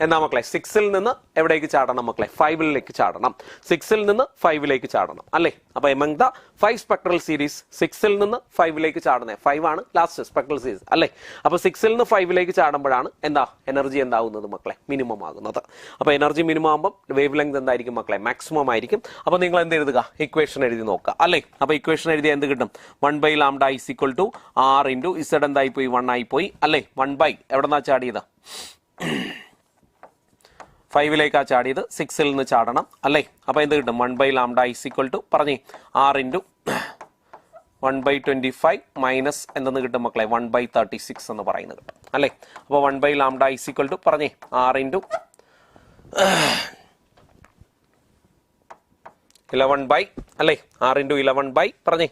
A: എന്താ മക്കളെ, 6ൽ നിന്ന് എവിടേക്ക് ചാടണം മക്കളെ, 5ലേക്ക് ചാടണം. 6ൽ നിന്ന് 5ലേക്ക് ചാടണം അല്ലേ. അപ്പോൾ എമംഗ് ദ 5 സ്പെക്ട്രൽ സീരീസ് 6ൽ നിന്ന് 5ലേക്ക് ചാടുന്നത്, 5 ആണ് ലാസ്റ്റ് സ്പെക്ട്രൽ സീരീസ് അല്ലേ. അപ്പോൾ 6ൽ നിന്ന് 5ലേക്ക് ചാടുമ്പോഴാണ് എന്താ എനർജി എന്താവുന്നത് മക്കളെ, മിനിമം ആകുന്നത്. അപ്പോൾ എനർജി മിനിമം ആകുമ്പോൾ വേവ് ലെങ്ത് എന്തായിരിക്കും മക്കളെ, മാക്സിമം ആയിരിക്കും. അപ്പോൾ നിങ്ങൾ എന്ത് എഴുതുക, ഇക്വേഷൻ എഴുതി നോക്കുക അല്ലേ. അപ്പോൾ ഇക്വേഷൻ എഴുതിയാൽ എന്ത് കിട്ടും, 1/λ = r × z എന്തായി പോയി, 1 ആയി പോയി അല്ലേ. 1 എവിടെ നിന്നാ ചാടിയത്, 5ലേക്കാ ചാടിയത്, 6ൽ നിന്ന് ചാടണം അല്ലേ. അപ്പോൾ എന്ത് കിട്ടും, 1/λ പറഞ്ഞേ r × 1/25 മൈനസ് എന്തെന്ന് കിട്ടും മക്കളെ, 1/36 എന്ന് പറയുന്നത് കിട്ടും അല്ലേ. അപ്പോൾ 1/λ പറഞ്ഞേ r × 11 അല്ലേ, r × 11 പറഞ്ഞേ,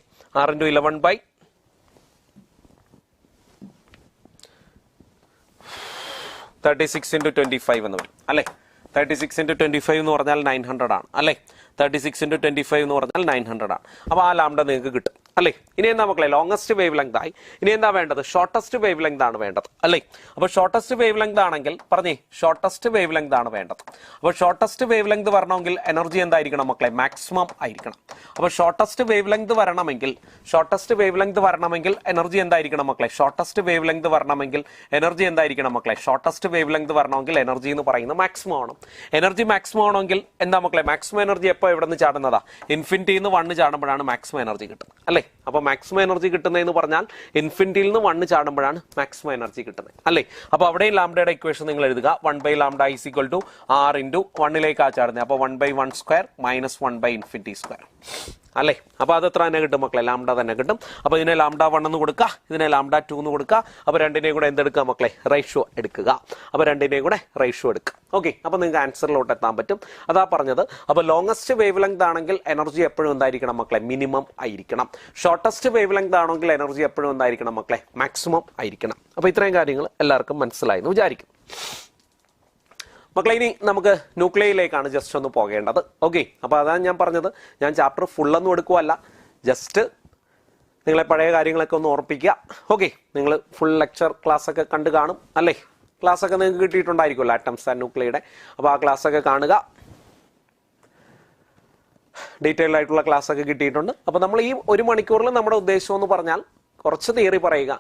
A: r × 11 36 × 25 എന്ന് പറയും അല്ലേ. 36 × 25 എന്ന് പറഞ്ഞാൽ 900 ആണ് അല്ലേ. 36 × 25 എന്ന് പറഞ്ഞാൽ 900 ആണ്. അപ്പോൾ ആ ലാംഡ നിങ്ങൾക്ക് കിട്ടും അല്ലേ. ഇനി എന്താ മക്കളെ, ലോങ്ങസ്റ്റ് വേവ് ലെങ്ത് ആയി. ഇനി എന്താ വേണ്ടത്, ഷോർട്ടസ്റ്റ് വേവ് ലെങ്ത് ആണ് വേണ്ടത് അല്ലേ. അപ്പോൾ ഷോർട്ടസ്റ്റ് വേവ് ലെങ്ത് ആണെങ്കിൽ പറഞ്ഞേ, ഷോർട്ടസ്റ്റ് വേവ് ലെങ്ത് ആണ് വേണ്ടത്. അപ്പോൾ ഷോർട്ടസ്റ്റ് വേവ് ലെങ്ത് വരണമെങ്കിൽ എനർജി എന്തായിരിക്കണം മക്കളെ, മാക്സിമം ആയിരിക്കണം. അപ്പോൾ ഷോർട്ടസ്റ്റ് വേവ് ലെങ്ത് വരണമെങ്കിൽ എനർജി എന്തായിരിക്കണം മക്കളെ, ഷോർട്ടസ്റ്റ് വേവ് ലെങ്ത് വരണമെങ്കിൽ എനർജി എന്തായിരിക്കണം മക്കളെ, ഷോർട്ടസ്റ്റ് വേവ് ലെങ്ത് വരണമെങ്കിൽ എനർജി എന്ന് പറയുന്നത് മാക്സിമം ആണ്. എനർജി മാക്സിമം ആണെങ്കിൽ എന്താ മക്കളെ, മാക്സിമം എനർജി എപ്പോൾ എവിടെ നിന്ന് ചാടുന്നതാ, ഇൻഫിനിറ്റിയിൽ നിന്ന് 1 ചാടുമ്പോഴാണ് മാക്സിമം എനർജി കിട്ടുന്നത് അല്ലേ. അപ്പോൾ മാക്സിമം എനർജി കിട്ടുന്നതെന്ന് പറഞ്ഞാൽ ഇൻഫിനിറ്റിയിൽ നിന്ന് 1 ചാടുമ്പോഴാണ് മാക്സിമം എനർജി കിട്ടുന്നത് അല്ലേ. അപ്പോൾ അവിടെയും ലാംഡയുടെ ഇക്വേഷൻ നിങ്ങൾ എഴുതുക, 1/λ = r × 1ലേക്കാ ചാടുന്നത്. അപ്പോൾ 1/1² - 1/∞² അല്ലേ. അപ്പോൾ അത് എത്ര തന്നെ കിട്ടും മക്കളെ, ലാംഡ തന്നെ കിട്ടും. അപ്പോൾ ഇതിനെ λ1 എന്ന് കൊടുക്കുക, ഇതിനെ λ2 എന്ന് കൊടുക്കുക. അപ്പോൾ രണ്ടിനെയും കൂടെ എന്തെടുക്കുക മക്കളെ, റേഷ്യോ എടുക്കുക. അപ്പോൾ രണ്ടിനെയും കൂടെ റേഷ്യോ എടുക്കുക. ഓക്കെ, അപ്പോൾ നിങ്ങൾക്ക് ആൻസറിലോട്ട് എത്താൻ പറ്റും. അതാ പറഞ്ഞത്. അപ്പോൾ ലോങ്ങസ്റ്റ് വേവ് ലെങ്ത് ആണെങ്കിൽ എനർജി എപ്പോഴും എന്തായിരിക്കണം മക്കളെ, മിനിമം ആയിരിക്കണം. ഷോർട്ടസ്റ്റ് വേവ് ലെങ്ത് ആണെങ്കിൽ എനർജി എപ്പോഴും എന്തായിരിക്കണം മക്കളെ, മാക്സിമം ആയിരിക്കണം. അപ്പോൾ ഇത്രയും കാര്യങ്ങൾ എല്ലാവർക്കും മനസ്സിലായി എന്ന് വിചാരിക്കും മക്കളെ. ഇനി നമുക്ക് ന്യൂക്ലിയയിലേക്കാണ് ജസ്റ്റ് ഒന്ന് പോകേണ്ടത്. ഓക്കെ, അപ്പോൾ അതാണ് ഞാൻ പറഞ്ഞത്, ഞാൻ ചാപ്റ്റർ ഫുള്ളൊന്നും എടുക്കുവല്ല, ജസ്റ്റ് നിങ്ങളെ പഴയ കാര്യങ്ങളൊക്കെ ഒന്ന് ഓർപ്പിക്കുക. ഓക്കെ, നിങ്ങൾ ഫുൾ ലെക്ചർ ക്ലാസ് ഒക്കെ കണ്ടു കാണും അല്ലേ. ക്ലാസ് ഒക്കെ നിങ്ങൾക്ക് കിട്ടിയിട്ടുണ്ടായിരിക്കുമല്ലോ, ആറ്റംസ് ആൻഡ് ന്യൂക്ലിയുടെ. അപ്പോൾ ആ ക്ലാസ് ഒക്കെ കാണുക, ഡീറ്റെയിൽഡ് ആയിട്ടുള്ള ക്ലാസ് ഒക്കെ കിട്ടിയിട്ടുണ്ട്. അപ്പോൾ നമ്മൾ ഈ 1 മണിക്കൂറിൽ നമ്മുടെ ഉദ്ദേശം എന്ന് പറഞ്ഞാൽ കുറച്ച് തിയറി പറയുക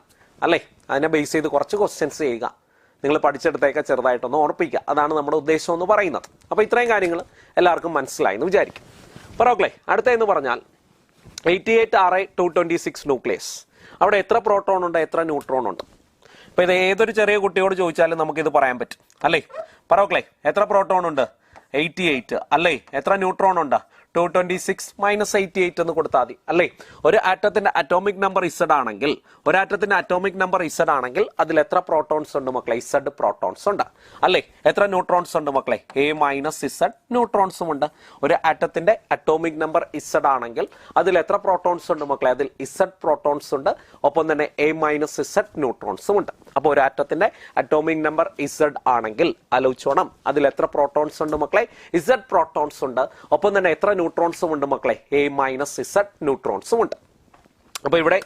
A: അല്ലേ, അതിനെ ബേസ് ചെയ്ത് കുറച്ച് ക്വസ്റ്റ്യൻസ് ചെയ്യുക, നിങ്ങൾ പഠിച്ചെടുത്തേക്ക് ചെറുതായിട്ടൊന്ന് ഓർപ്പിക്കുക. അതാണ് നമ്മുടെ ഉദ്ദേശം എന്ന് പറയുന്നത്. അപ്പോൾ ഇത്രയും കാര്യങ്ങൾ എല്ലാവർക്കും മനസ്സിലായി എന്ന് വിചാരിക്കും. പറോക്കളെ, അടുത്തതെന്ന് പറഞ്ഞാൽ 88Ra226 ന്യൂക്ലിയസ്. അവിടെ എത്ര പ്രോട്ടോൺ ഉണ്ട്, എത്ര ന്യൂട്രോൺ ഉണ്ട്? അപ്പോൾ ഇത് ഏതൊരു ചെറിയ കുട്ടിയോട് ചോദിച്ചാലും നമുക്കിത് പറയാൻ പറ്റും അല്ലേ. പറോക്കളെ, എത്ര പ്രോട്ടോൺ ഉണ്ട്, 88 അല്ലേ. എത്ര ന്യൂട്രോൺ ഉണ്ട്, 226 - 88 എന്ന് കൊടുത്താൽ മതി അല്ലേ. ഒരു ആറ്റത്തിന്റെ അറ്റോമിക് നമ്പർ Z ആണെങ്കിൽ അതിൽ എത്ര പ്രോട്ടോൺസ് ഉണ്ട് മക്കളെ, Z പ്രോട്ടോൺസ് ഉണ്ട് അല്ലേ. എത്ര ന്യൂട്രോൺസ് ഉണ്ട് മക്കളെ, A - Z ന്യൂട്രോൺസും ഉണ്ട്. ഒരു ആറ്റത്തിന്റെ അറ്റോമിക് നമ്പർ Z ആണെങ്കിൽ അതിൽ എത്ര പ്രോട്ടോൺസ് ഉണ്ട് മക്കളെ, അതിൽ Z പ്രോട്ടോൺസ് ഉണ്ട്, ഒപ്പം തന്നെ A - Z ന്യൂട്രോൺസും ഉണ്ട്. അപ്പോൾ ഒരു ആറ്റത്തിന്റെ അറ്റോമിക് നമ്പർ Z ആണെങ്കിൽ ആലോചിച്ചോണം അതിൽ എത്ര പ്രോട്ടോൺസ് ഉണ്ട് മക്കളെ? Z പ്രോട്ടോൺസ് ഉണ്ട്. ഒപ്പം തന്നെ എത്ര ന്യൂട്രോൺസും ഉണ്ട് മക്കളെ? A-Z ന്യൂട്രോൺസും ഉണ്ട്. അപ്പൊ ഇവിടെ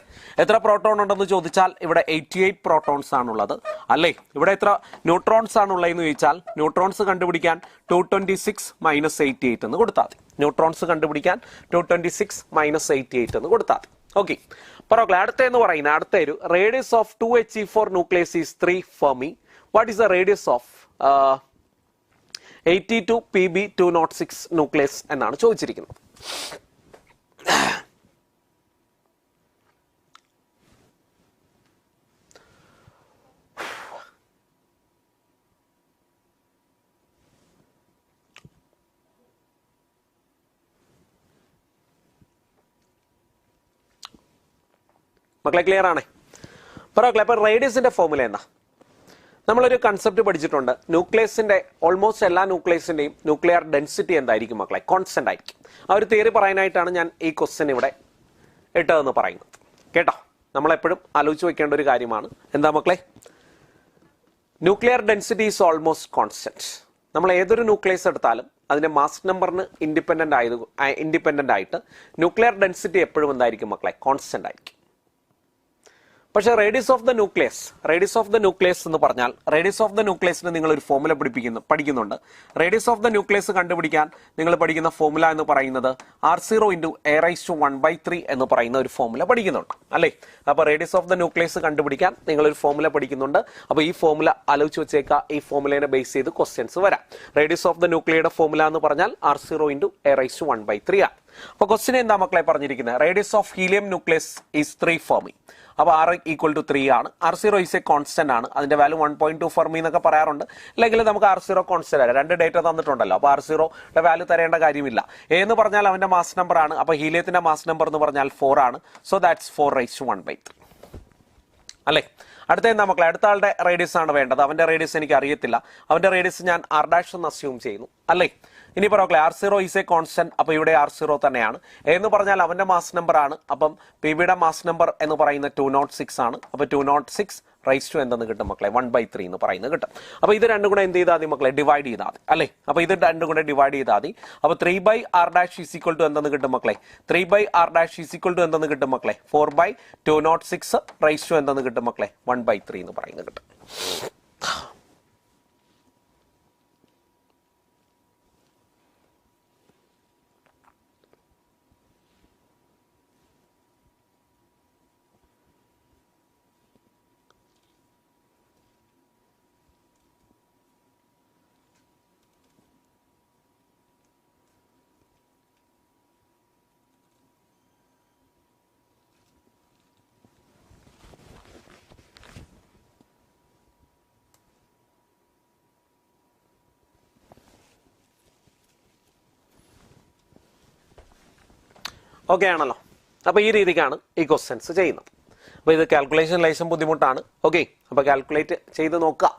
A: എത്ര പ്രോട്ടോൺ ഉണ്ടെന്ന് ചോദിച്ചാൽ ഇവിടെ 88 പ്രോട്ടോൺസ് ആണുള്ളത് അല്ലേ? ഇവിടെ എത്ര ന്യൂട്രോൺസ് ആണുള്ളതെന്ന് ചോദിച്ചാൽ ന്യൂട്രോൺസ് കണ്ടുപിടിക്കാൻ 226 മൈനസ് 88 എന്ന് കൊടുത്താൽ മതി. ന്യൂട്രോൺസ് കണ്ടുപിടിക്കാൻ 226 മൈനസ് 88 എന്ന് കൊടുത്താൽ മതി. ഓക്കെ, പറോക്കളെ അടുത്തെന്ന് പറയുന്നത് അടുത്തൊരു radius of 2He4 nucleus is 3 fermi. What is the radius of 82 Pb206 nucleus എന്നാണ് ചോദിച്ചിരിക്കുന്നത്. മക്കളെ ക്ലിയർ ആണേ? പറോക്കളെ അപ്പൊ റേഡിയസിന്റെ ഫോർമുല എന്താ? നമ്മളൊരു കൺസെപ്റ്റ് പഠിച്ചിട്ടുണ്ട്. ന്യൂക്ലിയസിന്റെ ഓൾമോസ്റ്റ് എല്ലാ ന്യൂക്ലിയസിന്റെയും ന്യൂക്ലിയർ ഡെൻസിറ്റി എന്തായിരിക്കും മക്കളെ? കോൺസ്റ്റന്റ് ആയിരിക്കും. ആ ഒരു തിയറി പറയാനായിട്ടാണ് ഞാൻ ഈ ക്വസ്റ്റ്യൻ ഇവിടെ ഇട്ടതെന്ന് പറയുന്നത്. കേട്ടോ, നമ്മളെപ്പോഴും ആലോചിച്ച് വെക്കേണ്ട ഒരു കാര്യമാണ്. എന്താ മക്കളെ? Nuclear density is almost constant. നമ്മൾ ഏതൊരു ന്യൂക്ലിയസ് എടുത്താലും അതിന്റെ മാസ് നമ്പറിന് ഇൻഡിപെൻഡന്റ് ആയിട്ട് ന്യൂക്ലിയർ ഡെൻസിറ്റി എപ്പോഴും എന്തായിരിക്കും മക്കളെ? കോൺസ്റ്റന്റ് ആയിരിക്കും. പക്ഷേ റേഡിയസ് ഓഫ് ദ ന്യൂക്ലിയസ് എന്ന് പറഞ്ഞാൽ റേഡിയസ് ഓഫ് ദ ന്യൂക്ലിയസിന് നിങ്ങൾ ഒരു ഫോർമുല പഠിക്കുന്നുണ്ട്. റേഡിയസ് ഓഫ് ദ ന്യൂക്ലിയസ് കണ്ടുപിടിക്കാൻ നിങ്ങൾ പഠിക്കുന്ന ഫോർമുല എന്ന് പറയുന്നത് R0 × A⁻⁴ എന്ന് പറയുന്ന ഒരു ഫോർമുല പഠിക്കുന്നുണ്ട് അല്ലേ? അപ്പൊ റേഡിയസ് ഓഫ് ദ ന്യൂക്ലിയസ് കണ്ടുപിടിക്കാൻ നിങ്ങൾ ഒരു ഫോർമുല പഠിക്കുന്നുണ്ട്. അപ്പൊ ഈ ഫോർമുല ആലോചിച്ച് വെച്ചേക്കാം. ഈ ഫോർമുലേനെ ബേസ് ചെയ്ത് ക്വസ്റ്റ്യൻസ് വരാം. റേഡിയസ് ഓഫ് ദ ന്യൂക്ലിയയുടെ ഫോർമുല എന്ന് പറഞ്ഞാൽ R0 × A⁻⁴ ആണ്. അപ്പൊ ക്വസ്റ്റ്യൻ എന്താ മക്കളെ പറഞ്ഞിരിക്കുന്നത്? Radius of helium nucleus is 3 fermi. അപ്പോൾ R = 3 ആണ്. R0 ഈസ് എ കോൺസ്റ്റന്റ് ആണ്. അതിന്റെ വാല്യൂ 1.2 ഫെർമി എന്നൊക്കെ പറയാറുണ്ട്. അല്ലെങ്കിൽ നമുക്ക് R0 കോൺസ്റ്റന്റ് ആണ്. രണ്ട് ഡേറ്റ തന്നിട്ടുണ്ടല്ലോ. അപ്പോൾ R0യുടെ വാല്യൂ തരേണ്ട കാര്യമില്ല. A എന്ന് പറഞ്ഞാൽ അവന്റെ മാസ് നമ്പർ ആണ്. അപ്പൊ ഹീലിയത്തിന്റെ മാസ് നമ്പർ എന്ന് പറഞ്ഞാൽ 4 ആണ്. സോ ദാറ്റ്സ് 4⁻⁴ അല്ലേ? അടുത്ത എന്താ മക്കളെ? അടുത്ത ആളുടെ റേഡിയസ് ആണ് വേണ്ടത്. അവന്റെ റേഡിയസ് എനിക്ക് അറിയത്തില്ല. അവന്റെ റേഡിയസ് ഞാൻ R' എന്ന് അസ്യൂം ചെയ്യുന്നു അല്ലേ? ഇനി പറോക്കളെ R0 ഈസ് എ കോൺസ്റ്റന്റ്. അപ്പൊ ഇവിടെ R0 തന്നെയാണ്. എന്ന് പറഞ്ഞാൽ അവന്റെ മാസ് നമ്പർ ആണ്. അപ്പം PBയുടെ മാസ് നമ്പർ എന്ന് പറയുന്ന 206 ആണ്. അപ്പൊ 206 എന്തെന്ന് കിട്ടും മക്കളെ? 1/3 എന്ന് പറയുന്നത് കിട്ടും. അപ്പൊ ഇത് രണ്ടും കൂടെ എന്ത് ചെയ്താൽ മതി മക്കളെ? ഡിവൈഡ് ചെയ്താൽ മതി അല്ലേ? അപ്പൊ ഇത് രണ്ടും കൂടെ ഡിവൈഡ് ചെയ്താൽ മതി. അപ്പൊ 3/R' എന്തെന്ന് കിട്ടും മക്കളെ? 3/R' എന്തെന്ന് കിട്ടും മക്കളെ? 4/206 എന്തെന്ന് കിട്ടും മക്കളെ? 1/3 എന്ന് പറയുന്നത് കിട്ടും. ഓക്കെ ആണല്ലോ? അപ്പൊ ഈ രീതിക്കാണ് ഈ ക്വസ്റ്റ്യൻസ് ചെയ്യുന്നത്. അപ്പൊ ഇത് കാൽക്കുലേഷൻ ലേശം ബുദ്ധിമുട്ടാണ്. ഓക്കെ, അപ്പൊ കാൽക്കുലേറ്റ് ചെയ്ത് നോക്കുക.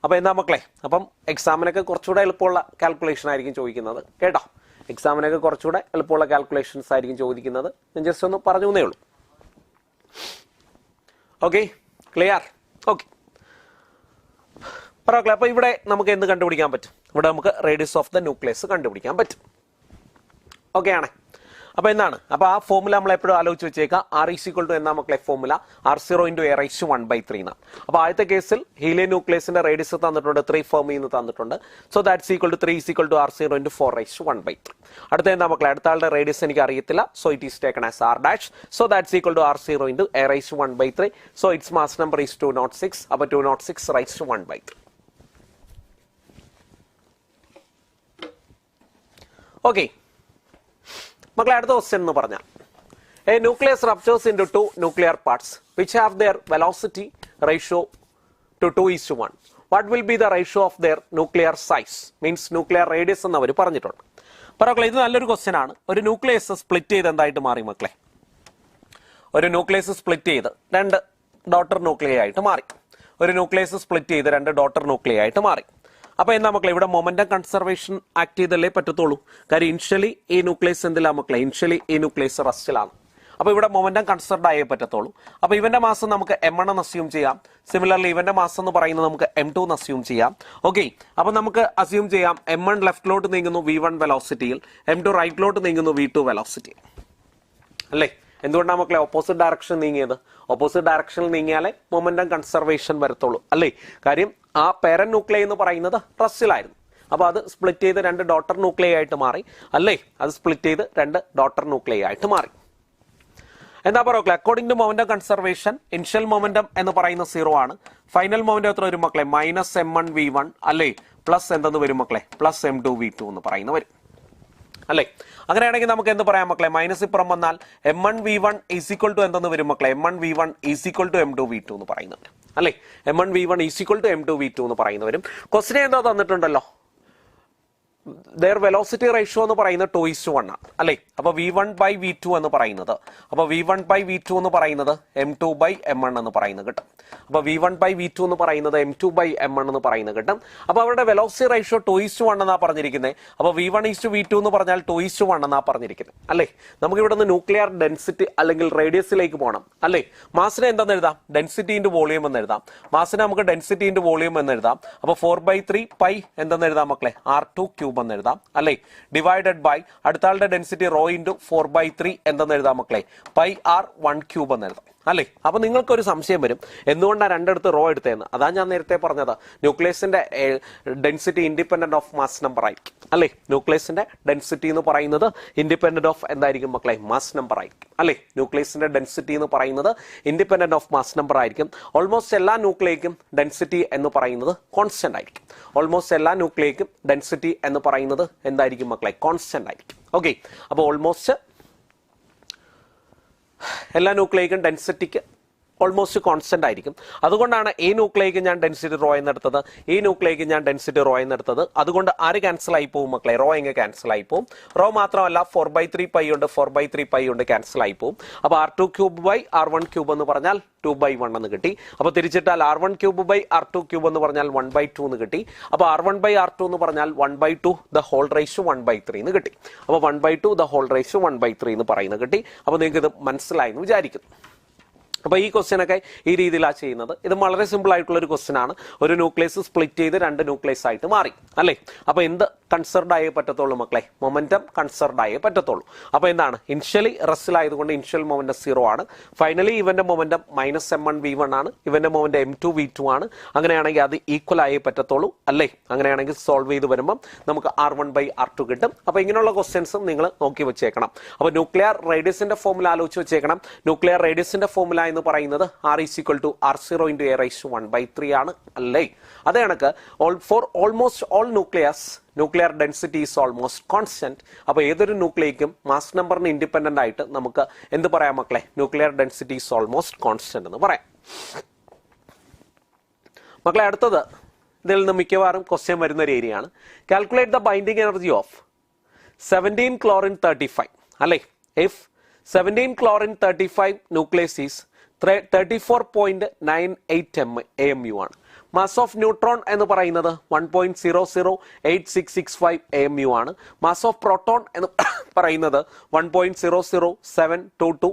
A: അപ്പൊ എന്താ മക്കളെ? അപ്പം എക്സാമിനൊക്കെ കുറച്ചുകൂടെ എളുപ്പമുള്ള കാൽക്കുലേഷൻ ആയിരിക്കും ചോദിക്കുന്നത്. കേട്ടോ, എക്സാമിനൊക്കെ കുറച്ചുകൂടെ എളുപ്പമുള്ള കാൽക്കുലേഷൻസ് ആയിരിക്കും ചോദിക്കുന്നത്. ഞാൻ ജസ്റ്റ് ഒന്ന് പറഞ്ഞു എന്നേ ഉള്ളൂ. Okay, clear? ഓക്കെ, പറയല്ലേ. അപ്പൊ ഇവിടെ നമുക്ക് എന്ത് കണ്ടുപിടിക്കാൻ പറ്റും? ഇവിടെ നമുക്ക് റേഡിയസ് ഓഫ് ദ ന്യൂക്ലിയസ് കണ്ടുപിടിക്കാൻ പറ്റും. ഓക്കെ ആണേ? അപ്പൊ എന്താണ്? അപ്പൊ ആ ഫോർമുല നമ്മൾ എപ്പോഴും ആലോചിച്ച് വെച്ചേക്കാം. R = എന്നാ മക്കളെ ഫോർമുല? R0 × A⁻⁴ എന്നാണ്. അപ്പൊ ആദ്യത്തെ കേസിൽ ഹീലിയം ന്യൂക്ലിയസിന്റെ റേഡിയസ് തന്നിട്ടുണ്ട് 3 ഫെർമി എന്ന് തന്നിട്ടുണ്ട്. So that's = 3 = R0 × 4⁻⁴. അടുത്ത എന്താ മക്കളെ? അടുത്ത ആളുടെ റേഡിയസ് എനിക്ക് അറിയത്തില്ല. So it is taken as R'. So that's = R0 × A⁻⁴. So it's mass number is 206. അപ്പൊ 206⁻⁴. ഓക്കെ മക്കളെ, അടുത്ത ക്വസ്റ്റ്യൻ എന്ന് പറഞ്ഞാൽ A nucleus ruptures into 2 nuclear parts which have their velocity ratio to 2:1. What will be the ratio of their nuclear size? Means nuclear radius എന്ന് അവർ പറഞ്ഞിട്ടുണ്ട്. പറയട്ടെ, ഇത് നല്ലൊരു ക്വസ്റ്റ്യൻ ആണ്. ഒരു ന്യൂക്ലിയസ് സ്പ്ലിറ്റ് ചെയ്ത് എന്തായിട്ട് മാറി മക്കളെ? ഒരു ന്യൂക്ലിയസ് സ്പ്ലിറ്റ് ചെയ്ത് 2 ഡോട്ടർ ന്യൂക്ലിയ ആയിട്ട് മാറി. ഒരു ന്യൂക്ലിയസ് സ്പ്ലിറ്റ് ചെയ്ത് 2 ഡോട്ടർ ന്യൂക്ലിയ ആയിട്ട് മാറി. അപ്പൊ എന്താ മക്കളെ? ഇവിടെ മൊമെന്റം കൺസർവേഷൻ ആക്ട് ചെയ്തല്ലേ പറ്റത്തുള്ളൂ. കാര്യം ഇനിഷ്യലി ഈ ന്യൂക്ലിയസ് എന്തിലാ മക്കളെ? ഇനിഷ്യലി ഈ ന്യൂക്ലിയസ് റസ്റ്റിലാണ്. അപ്പോൾ ഇവിടെ മൊമെന്റം കൺസിഡർഡ് ആയേ പറ്റത്തുള്ളൂ. അപ്പോൾ ഇവന്റെ മാസം നമുക്ക് m1 എന്ന് അസ്യൂം ചെയ്യാം. സിമിലർലി ഇവന്റെ മാസം എന്ന് പറയുന്നത് നമുക്ക് m2 എന്ന് അസ്യൂം ചെയ്യാം. ഓക്കെ, അപ്പോൾ നമുക്ക് അസ്യൂം ചെയ്യാം m1 ലെഫ്റ്റിലോട്ട് നീങ്ങുന്നു v1 വെലോസിറ്റിയിൽ, m2 റൈറ്റിലോട്ട് നീങ്ങുന്നു v2 വെലോസിറ്റി അല്ലേ. എന്തുകൊണ്ടാണ് മക്കളെ ഓപ്പോസിറ്റ് ഡയറക്ഷൻ നീങ്ങിയത്? ഓപ്പോസിറ്റ് ഡയറക്ഷനിൽ നീങ്ങിയാലേ മൊമെന്റം കൺസർവേഷൻ വരത്തുള്ളൂ അല്ലേ. കാര്യം ആ പേരന്റ് ന്യൂക്ലിയൈ എന്ന് പറയുന്നത് റസ്സിലായിരുന്നു. അപ്പോൾ അത് സ്പ്ലിറ്റ് ചെയ്ത് 2 ഡോട്ടർ ന്യൂക്ലിയൈ ആയിട്ട് മാറി അല്ലേ. അത് സ്പ്ലിറ്റ് ചെയ്ത് 2 ഡോട്ടർ ന്യൂക്ലിയൈ ആയിട്ട് മാറി. എന്താ പറയുക? According to momentum conservation initial momentum എന്ന് പറയുന്ന 0 ആണ്. ഫൈനൽ മൊമെന്റം എത്ര വരും മക്കളെ? -m1 v1 അല്ലേ, പ്ലസ് എന്തെന്ന് വരും മക്കളെ? പ്ലസ് m2 v2 എന്ന് പറയുന്ന വരും അല്ലേ. അങ്ങനെയാണെങ്കിൽ നമുക്ക് എന്ത് പറയാം മക്കളെ? മൈനസ് ഇപ്പുറം വന്നാൽ m1 v1 is equal to എന്തെന്ന് വരും മക്കളെ? m1 v1 is equal to m2 v2 എന്ന് പറയുന്നത് അല്ലേ. m1 v1 is equal to m2 v2 എന്ന് പറയുന്നവരും ക്വസ്റ്റിനെ എന്താ തന്നിട്ടുണ്ടല്ലോ, their velocity ratio എന്ന് പറയുന്നത് 2:1 ആണ് അല്ലേ. അപ്പോൾ v1 by v2 എന്ന് പറയുന്നത്, അപ്പോൾ v1 by v2 എന്ന് പറയുന്നത് m2 by m1 എന്ന് പറയുന്നത് കിട്ടും. അപ്പോൾ v1 by v2 എന്ന് പറയുന്നത് m2 by m1 എന്ന് പറയുന്നത് കിട്ടും. അപ്പോൾ അവരുടെ വെലോസിറ്റി റേഷ്യോ 2:1 എന്നാ പറഞ്ഞിരിക്കുന്നത്. അപ്പോൾ v1 v2 എന്ന് പറഞ്ഞാൽ 2:1 എന്നാ പറഞ്ഞിരിക്കുന്നത് അല്ലേ. നമുക്ക് ഇവിടെ നിന്ന് ന്യൂക്ലിയർ ഡെൻസിറ്റി അല്ലെങ്കിൽ റേഡിയസിലേക്ക് പോകണം അല്ലേ. മാസിനെ എന്താന്ന് എഴുതാം? ഡെൻസിറ്റി ഇൻറ്റു വോളിയം എന്ന് എഴുതാം. മാസിനെ നമുക്ക് ഡെൻസിറ്റി ഇൻറ്റു വോളിയം എന്ന് എഴുതാം. അപ്പോൾ 4/3 പൈ എന്തെന്ന് എഴുതാം മക്കളെ? r2 ക്യൂബ് എന്ന് എഴുതാം അല്ലേ. ഡിവൈഡഡ് ബൈ അടുത്ത ആളുടെ ഡെൻസിറ്റി റോ ഇൻറ്റു 4/3 എന്തെന്ന് എഴുതാം മക്കളെ? പൈ r1 ക്യൂബ് എന്ന് എഴുതാം അല്ലേ. അപ്പൊ നിങ്ങൾക്കൊരു സംശയം വരും, എന്തുകൊണ്ടാണ് രണ്ടിടത്ത് റോ എടുത്തതെന്ന്. അതാ ഞാൻ നേരത്തെ പറഞ്ഞത്, ന്യൂക്ലിയസിന്റെ density independent of mass number ആയിരിക്കും അല്ലേ. ന്യൂക്ലിയസിന്റെ ഡെൻസിറ്റി എന്ന് പറയുന്നത് ഇൻഡിപെൻഡന്റ് ഓഫ് എന്തായിരിക്കും മക്കളെ? മാസ് നമ്പർ ആയിരിക്കും അല്ലേ. ന്യൂക്ലിയസിന്റെ ഡെൻസിറ്റി എന്ന് പറയുന്നത് ഇൻഡിപെൻഡന്റ് ഓഫ് മാസ് നമ്പർ ആയിരിക്കും. ഓൾമോസ്റ്റ് എല്ലാ ന്യൂക്ലിയയ്ക്കും ഡെൻസിറ്റി എന്ന് പറയുന്നത് കോൺസ്റ്റന്റ് ആയിരിക്കും. ഓൾമോസ്റ്റ് എല്ലാ ന്യൂക്ലിയയ്ക്കും ഡെൻസിറ്റി എന്ന് പറയുന്നത് എന്തായിരിക്കും മക്കളെ? കോൺസ്റ്റന്റ് ആയിരിക്കും. ഓക്കെ, അപ്പോൾ ഓൾമോസ്റ്റ് എല്ലാ ന്യൂക്ലിയയ്ക്കും ഡെൻസിറ്റിക്ക് ഓൾമോസ്റ്റ് കോൺസ്റ്റന്റ് ആയിരിക്കും. അതുകൊണ്ടാണ് ഈ ന്യൂക്ലിയയ്ക്ക് ഞാൻ ഡെൻസിറ്റി റോ എന്നെടുത്തത്, ഈ ന്യൂക്ലിയയ്ക്ക് ഞാൻ ഡെൻസിറ്റി റോ എന്നെടുത്തത്. അതുകൊണ്ട് ആര് ക്യാൻസൽ ആയി പോകും മക്കളെ? റോ എങ്ങനെ ക്യാൻസൽ ആയി പോകും? റോ മാത്രമല്ല 4/3 പൈ ഉണ്ട്, 4/3 പൈ ഉണ്ട്, ക്യാൻസൽ ആയി പോകും. അപ്പോൾ r2 cube by r1 cube എന്ന് പറഞ്ഞാൽ 2/1 എന്ന് കിട്ടി. അപ്പോൾ തിരിച്ചിട്ടാൽ r1 cube by r2 cube എന്ന് പറഞ്ഞാൽ 1/2 എന്ന് കിട്ടി. അപ്പോൾ r1 ബൈ r2 എന്ന് പറഞ്ഞാൽ 1/2 ദ ഹോൾ റേഷ്യോ 1/3 എന്ന് കിട്ടി. അപ്പോൾ 1/2 ദ ഹോൾ റേഷ്യോ 1/3 എന്ന് പറയുന്നത് കിട്ടി. അപ്പോൾ നിങ്ങൾക്ക് ഇത് മനസ്സിലായി എന്ന് വിചാരിക്കുന്നു. അപ്പോൾ ഈ ക്വസ്റ്റ്യനൊക്കെ ഈ രീതിയിലാണ് ചെയ്യുന്നത്. ഇത് വളരെ സിമ്പിൾ ആയിട്ടുള്ള ഒരു ക്വസ്റ്റ്യൻ ആണ്. ഒരു ന്യൂക്ലിയസ് സ്പ്ലിറ്റ് ചെയ്ത് 2 ന്യൂക്ലിയസ് ആയിട്ട് മാറി അല്ലേ. അപ്പോൾ എന്ത് കൺസർഡ് ആയേ പറ്റത്തുള്ളൂ മക്കളെ? മൊമെന്റം കൺസർഡ് ആയേ പറ്റത്തുള്ളൂ. അപ്പോൾ എന്താണ്? ഇനിഷ്യലി റസ്സിലായതുകൊണ്ട് ഇനിഷ്യൽ മൊമെന്റം 0 ആണ്. ഫൈനലി ഇവന്റെ മൊമെന്റം -m1 v1 ആണ്, ഇവന്റെ മൊമെന്റം m2 v2 ആണ്. അങ്ങനെയാണെങ്കിൽ അത് ഈക്വൽ ആയേ പറ്റത്തുള്ളൂ അല്ലേ. അങ്ങനെയാണെങ്കിൽ സോൾവ് ചെയ്ത് വരുമ്പോൾ നമുക്ക് r1 by r2 കിട്ടും. അപ്പോൾ ഇങ്ങനെയുള്ള ക്വസ്റ്റ്യൻസും നിങ്ങൾ നോക്കി വെച്ചേക്കണം. അപ്പോൾ ന്യൂക്ലിയർ റേഡിയസിന്റെ ഫോർമുല ആലോചിച്ച് വെച്ചേക്കണം. ന്യൂക്ലിയർ റേഡിയസിന്റെ ഫോർമുല എന്ന് പറയുന്നത് r is equal to r0 into a raised to 1/3 ആണ് അല്ലേ. അതേ കണക്ക് for almost all nucleus nuclear density is almost constant. അപ്പോൾ ഏതൊരു ന്യൂക്ലിയയ്ക്കും മാസ് നമ്പറിന് ഇൻഡിപെൻഡന്റ് ആയിട്ട് നമുക്ക് എന്ത് പറയാം മക്കളെ? Nuclear density is almost constant എന്ന് പറയാം. മക്കളെ അടുത്തത് ഇതിൽ നിന്ന് മിക്കവാറും ക്വസ്റ്റ്യൻ വരുന്ന ഒരു ഏരിയയാണ്. Calculate the binding energy of 17 chlorine 35 അല്ലേ. If 17 chlorine 35 nucleus is 34.98 AMU ആണ്. മാസ് ഓഫ് ന്യൂട്രോൺ എന്ന് പറയുന്നത് 1.008665 AMU ആണ്. മാസ് ഓഫ് പ്രോട്ടോൺ എന്ന് പറയുന്നത് 1.00722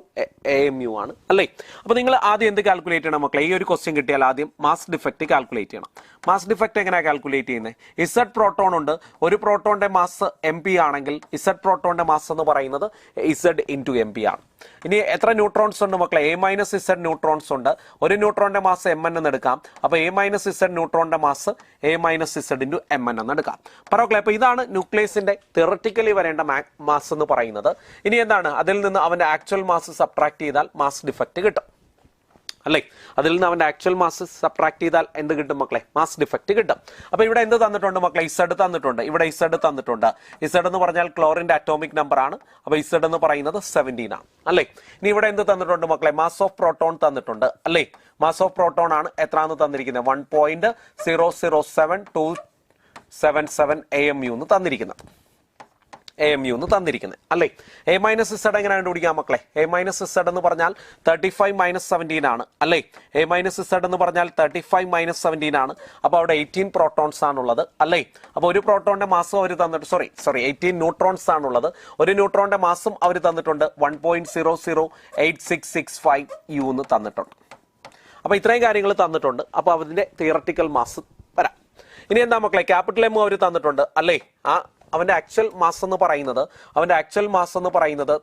A: AMU ആണ് അല്ലേ. അപ്പോൾ നിങ്ങൾ ആദ്യം എന്ത് കാൽക്കുലേറ്റ് ചെയ്യണം മക്കളെ? ഈ ഒരു ക്വസ്റ്റ്യൻ കിട്ടിയാൽ ആദ്യം മാസ് ഡിഫക്റ്റ് കാൽക്കുലേറ്റ് ചെയ്യണം. മാസ് ഡിഫക്റ്റ് എങ്ങനെയാണ് കാൽക്കുലേറ്റ് ചെയ്യുന്നത്? ഇസഡ് പ്രോട്ടോൺ ഉണ്ട്. ഒരു പ്രോട്ടോണിന്റെ മാസ് MP ആണെങ്കിൽ ഇസഡ് പ്രോട്ടോണിന്റെ മാസ് എന്ന് പറയുന്നത് ഇസഡ് ഇൻറ്റു MP ആണ്. ഇനി എത്ര ന്യൂട്രോൺസ് ഉണ്ട് മക്കളെ? A- Z ന്യൂട്രോൺസ് ഉണ്ട്. ഒരു ന്യൂട്രോണിന്റെ മാസ് Mn എന്ന് എടുക്കാം. അപ്പോൾ A- Z ന്യൂട്രോണിന്റെ mass A- Z into Mn എന്ന് എടുക്കാം. പറയല്ലേ. അപ്പോൾ ഇതാണ് ന്യൂക്ലിയസിന്റെ തിയററ്റിക്കലി വരേണ്ട മാസ് എന്ന് പറയുന്നത്. ഇനി എന്താണ്? അതിൽ നിന്ന് അവന്റെ ആക്ച്വൽ മാസ് സബ്ട്രാക്ട് ചെയ്താൽ മാസ് ഡിഫക്റ്റ് കിട്ടും അല്ലേ. അതിൽ നിന്ന് അവന്റെ ആക്ച്വൽ മാസ് സബ്ട്രാക്ട് ചെയ്താൽ എന്ത് കിട്ടും മക്കളെ? മാസ് ഡിഫക്റ്റ് കിട്ടും. അപ്പോൾ ഇവിടെ എന്ത് തന്നിട്ടുണ്ട് മക്കളെ? ഇസഡ് തന്നിട്ടുണ്ട്. ഇവിടെ ഇസഡ് തന്നിട്ടുണ്ട്. ഇസഡ് എന്ന് പറഞ്ഞാൽ ക്ലോറിന്റെ അറ്റോമിക് നമ്പർ ആണ്. അപ്പോൾ ഇസഡ് എന്ന് പറയുന്നത് 17 ആണ് അല്ലേ. ഇനി ഇവിടെ എന്ത് തന്നിട്ടുണ്ട് മക്കളെ? മാസ് ഓഫ് പ്രോട്ടോൺ തന്നിട്ടുണ്ട് അല്ലേ. മാസ് ഓഫ് പ്രോട്ടോൺ ആണ് എത്രയാണെന്ന് തന്നിരിക്കുന്നത്? 1.007277 AMU എന്ന് തന്നിരിക്കുന്നത്. AMU എന്ന് തന്നിരിക്കുന്നത് അല്ലേ. A മൈനസ് ഇസഡ് എങ്ങനെ കണ്ടുപിടിക്കാം മക്കളെ? A മൈനസ് ഇസഡ് എന്ന് പറഞ്ഞാൽ 35 മൈനസ് 17 ആണ് അല്ലേ. A മൈനസ് ഇസഡ് എന്ന് പറഞ്ഞാൽ 35 മൈനസ് 17 ആണ്. അപ്പോൾ അവിടെ 18 പ്രോട്ടോൺസ് ആണുള്ളത് അല്ലേ. അപ്പോൾ ഒരു പ്രോട്ടോണിന്റെ മാസം അവർ തന്നിട്ട് 18 ന്യൂട്രോൺസ് ആണുള്ളത്. ഒരു ന്യൂട്രോണിന്റെ മാസം അവർ തന്നിട്ടുണ്ട് 1.008665 U എന്ന് തന്നിട്ടുണ്ട്. അപ്പോൾ ഇത്രയും കാര്യങ്ങൾ തന്നിട്ടുണ്ട്. അപ്പോൾ അതിന്റെ തിയറട്ടിക്കൽ മാസ് വരാം. ഇനി എന്താ മക്കളെ, ക്യാപിറ്റൽ M അവർ തന്നിട്ടുണ്ട് അല്ലേ. അവന്റെ ആക്ച്വൽ മാസ് എന്ന് പറയുന്നത്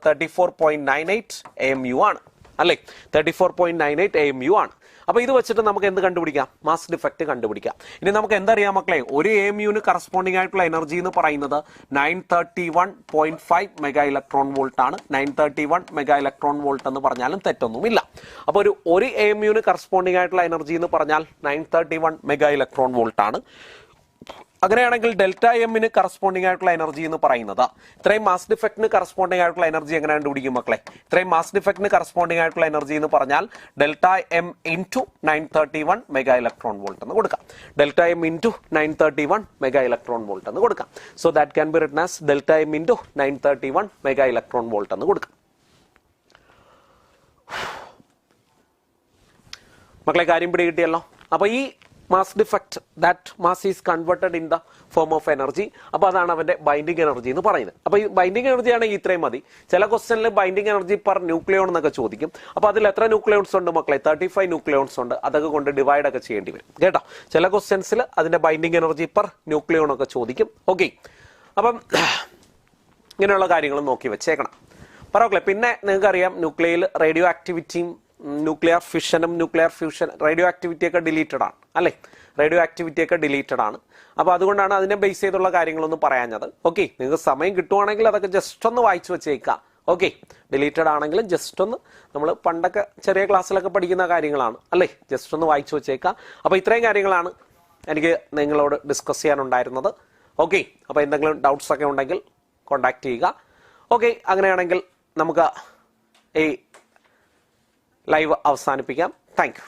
A: 34.98 AMU ആണ് അല്ലേ. 34.98 AMU ആണ്. അപ്പൊ ഇത് വെച്ചിട്ട് നമുക്ക് എന്ത് കണ്ടുപിടിക്കാം? മാസ് ഡിഫക്റ്റ് കണ്ടുപിടിക്കാം. ഇനി നമുക്ക് എന്തറിയാം മക്കളെ, ഒരു AMUന് കറസ്പോണ്ടിങ് ആയിട്ടുള്ള എനർജി എന്ന് പറയുന്നത് 931.5 മെഗാ ഇലക്ട്രോൺ വോൾട്ട് ആണ്. 931 മെഗാ ഇലക്ട്രോൺ വോൾട്ട് എന്ന് പറഞ്ഞാലും തെറ്റൊന്നുമില്ല. അപ്പോൾ ഒരു AMUന് കറസ്പോണ്ടിങ് ആയിട്ടുള്ള എനർജി എന്ന് പറഞ്ഞാൽ 931 മെഗാ ഇലക്ട്രോൺ വോൾട്ട് ആണ്. അങ്ങനെയാണെങ്കിൽ ഡെൽറ്റ എമ്മിന് കറസ്പോണ്ടിങ് ആയിട്ടുള്ള എനർജി എന്ന് പറയുന്നത് ഇത്രയും മാസ് ഡിഫക്റ്റിന് കറസ്പോണ്ടിങ് ആയിട്ടുള്ള എനർജി എങ്ങനെ കണ്ടുപിടിക്കും മക്കളെ? ഇത്രയും മാസ് ഡിഫക്റ്റിന് കറസ്പോണ്ടിങ് ആയിട്ടുള്ള എനർജി എന്ന് പറഞ്ഞാൽ delta M into 931 mega electron volt എന്ന് കൊടുക്കാം. Delta M into 931 mega electron volt എന്ന് കൊടുക്കാം. So that can be written as delta M into 931 mega electron volt എന്ന് കൊടുക്കാം. മക്കളെ കാര്യം പിടി കിട്ടിയല്ലോ. അപ്പൊ ഈ mass defect, that mass is converted in the form of energy. അപ്പോൾ അതാണ് അവന്റെ ബൈൻഡിങ് എനർജി എന്ന് പറയുന്നത്. അപ്പോൾ ഈ ബൈൻഡിങ് എനർജി ആണെങ്കിൽ ഇത്രയും മതി. ചില ക്വസ്റ്റ്യനിൽ ബൈൻഡിങ് എനർജി പെർ ന്യൂക്ലിയോൺ എന്നൊക്കെ ചോദിക്കും. അപ്പോൾ അതിൽ എത്ര ന്യൂക്ലിയോൺസ് ഉണ്ട് മക്കളെ? 35 ന്യൂക്ലിയോൺസ് ഉണ്ട്. അതൊക്കെ കൊണ്ട് ഡിവൈഡ് ഒക്കെ ചെയ്യേണ്ടി വരും കേട്ടോ. ചില ക്വസ്റ്റ്യൻസിൽ അതിന്റെ ബൈൻഡിങ് എനർജി പെർ ന്യൂക്ലിയോൺ ഒക്കെ ചോദിക്കും. ഓക്കെ, അപ്പം ഇങ്ങനെയുള്ള കാര്യങ്ങൾ നോക്കി വെച്ചേക്കണം. പറയല്ലേ. പിന്നെ നിങ്ങൾക്കറിയാം ന്യൂക്ലിയയിൽ റേഡിയോ ആക്ടിവിറ്റിയും ന്യൂക്ലിയർ ഫിഷനും ന്യൂക്ലിയർ ഫ്യൂഷൻ റേഡിയോ ആക്ടിവിറ്റി ഒക്കെ ഡിലീറ്റഡ് ആണ് അല്ലേ. റേഡിയോ ആക്ടിവിറ്റി ഒക്കെ ഡിലീറ്റഡ് ആണ്. അപ്പോൾ അതുകൊണ്ടാണ് അതിനെ ബേസ് ചെയ്തുള്ള കാര്യങ്ങളൊന്നും പറയാഞ്ഞത്. ഓക്കെ, നിങ്ങൾക്ക് സമയം കിട്ടുവാണെങ്കിൽ അതൊക്കെ ജസ്റ്റ് ഒന്ന് വായിച്ചു വെച്ചേക്കാം. ഓക്കെ, ഡിലീറ്റഡ് ആണെങ്കിലും ജസ്റ്റ് ഒന്ന്, നമ്മൾ പണ്ടൊക്കെ ചെറിയ ക്ലാസ്സിലൊക്കെ പഠിക്കുന്ന കാര്യങ്ങളാണ് അല്ലേ, ജസ്റ്റ് ഒന്ന് വായിച്ചു വെച്ചേക്കാം. അപ്പോൾ ഇത്രയും കാര്യങ്ങളാണ് എനിക്ക് നിങ്ങളോട് ഡിസ്കസ് ചെയ്യാനുണ്ടായിരുന്നത്. ഓക്കെ, അപ്പോൾ എന്തെങ്കിലും ഡൗട്ട്സ് ഒക്കെ ഉണ്ടെങ്കിൽ കോൺടാക്ട് ചെയ്യുക. ഓക്കെ, അങ്ങനെയാണെങ്കിൽ നമുക്ക് ഈ ലൈവ് അവസാനിപ്പിക്കാം. Thank you.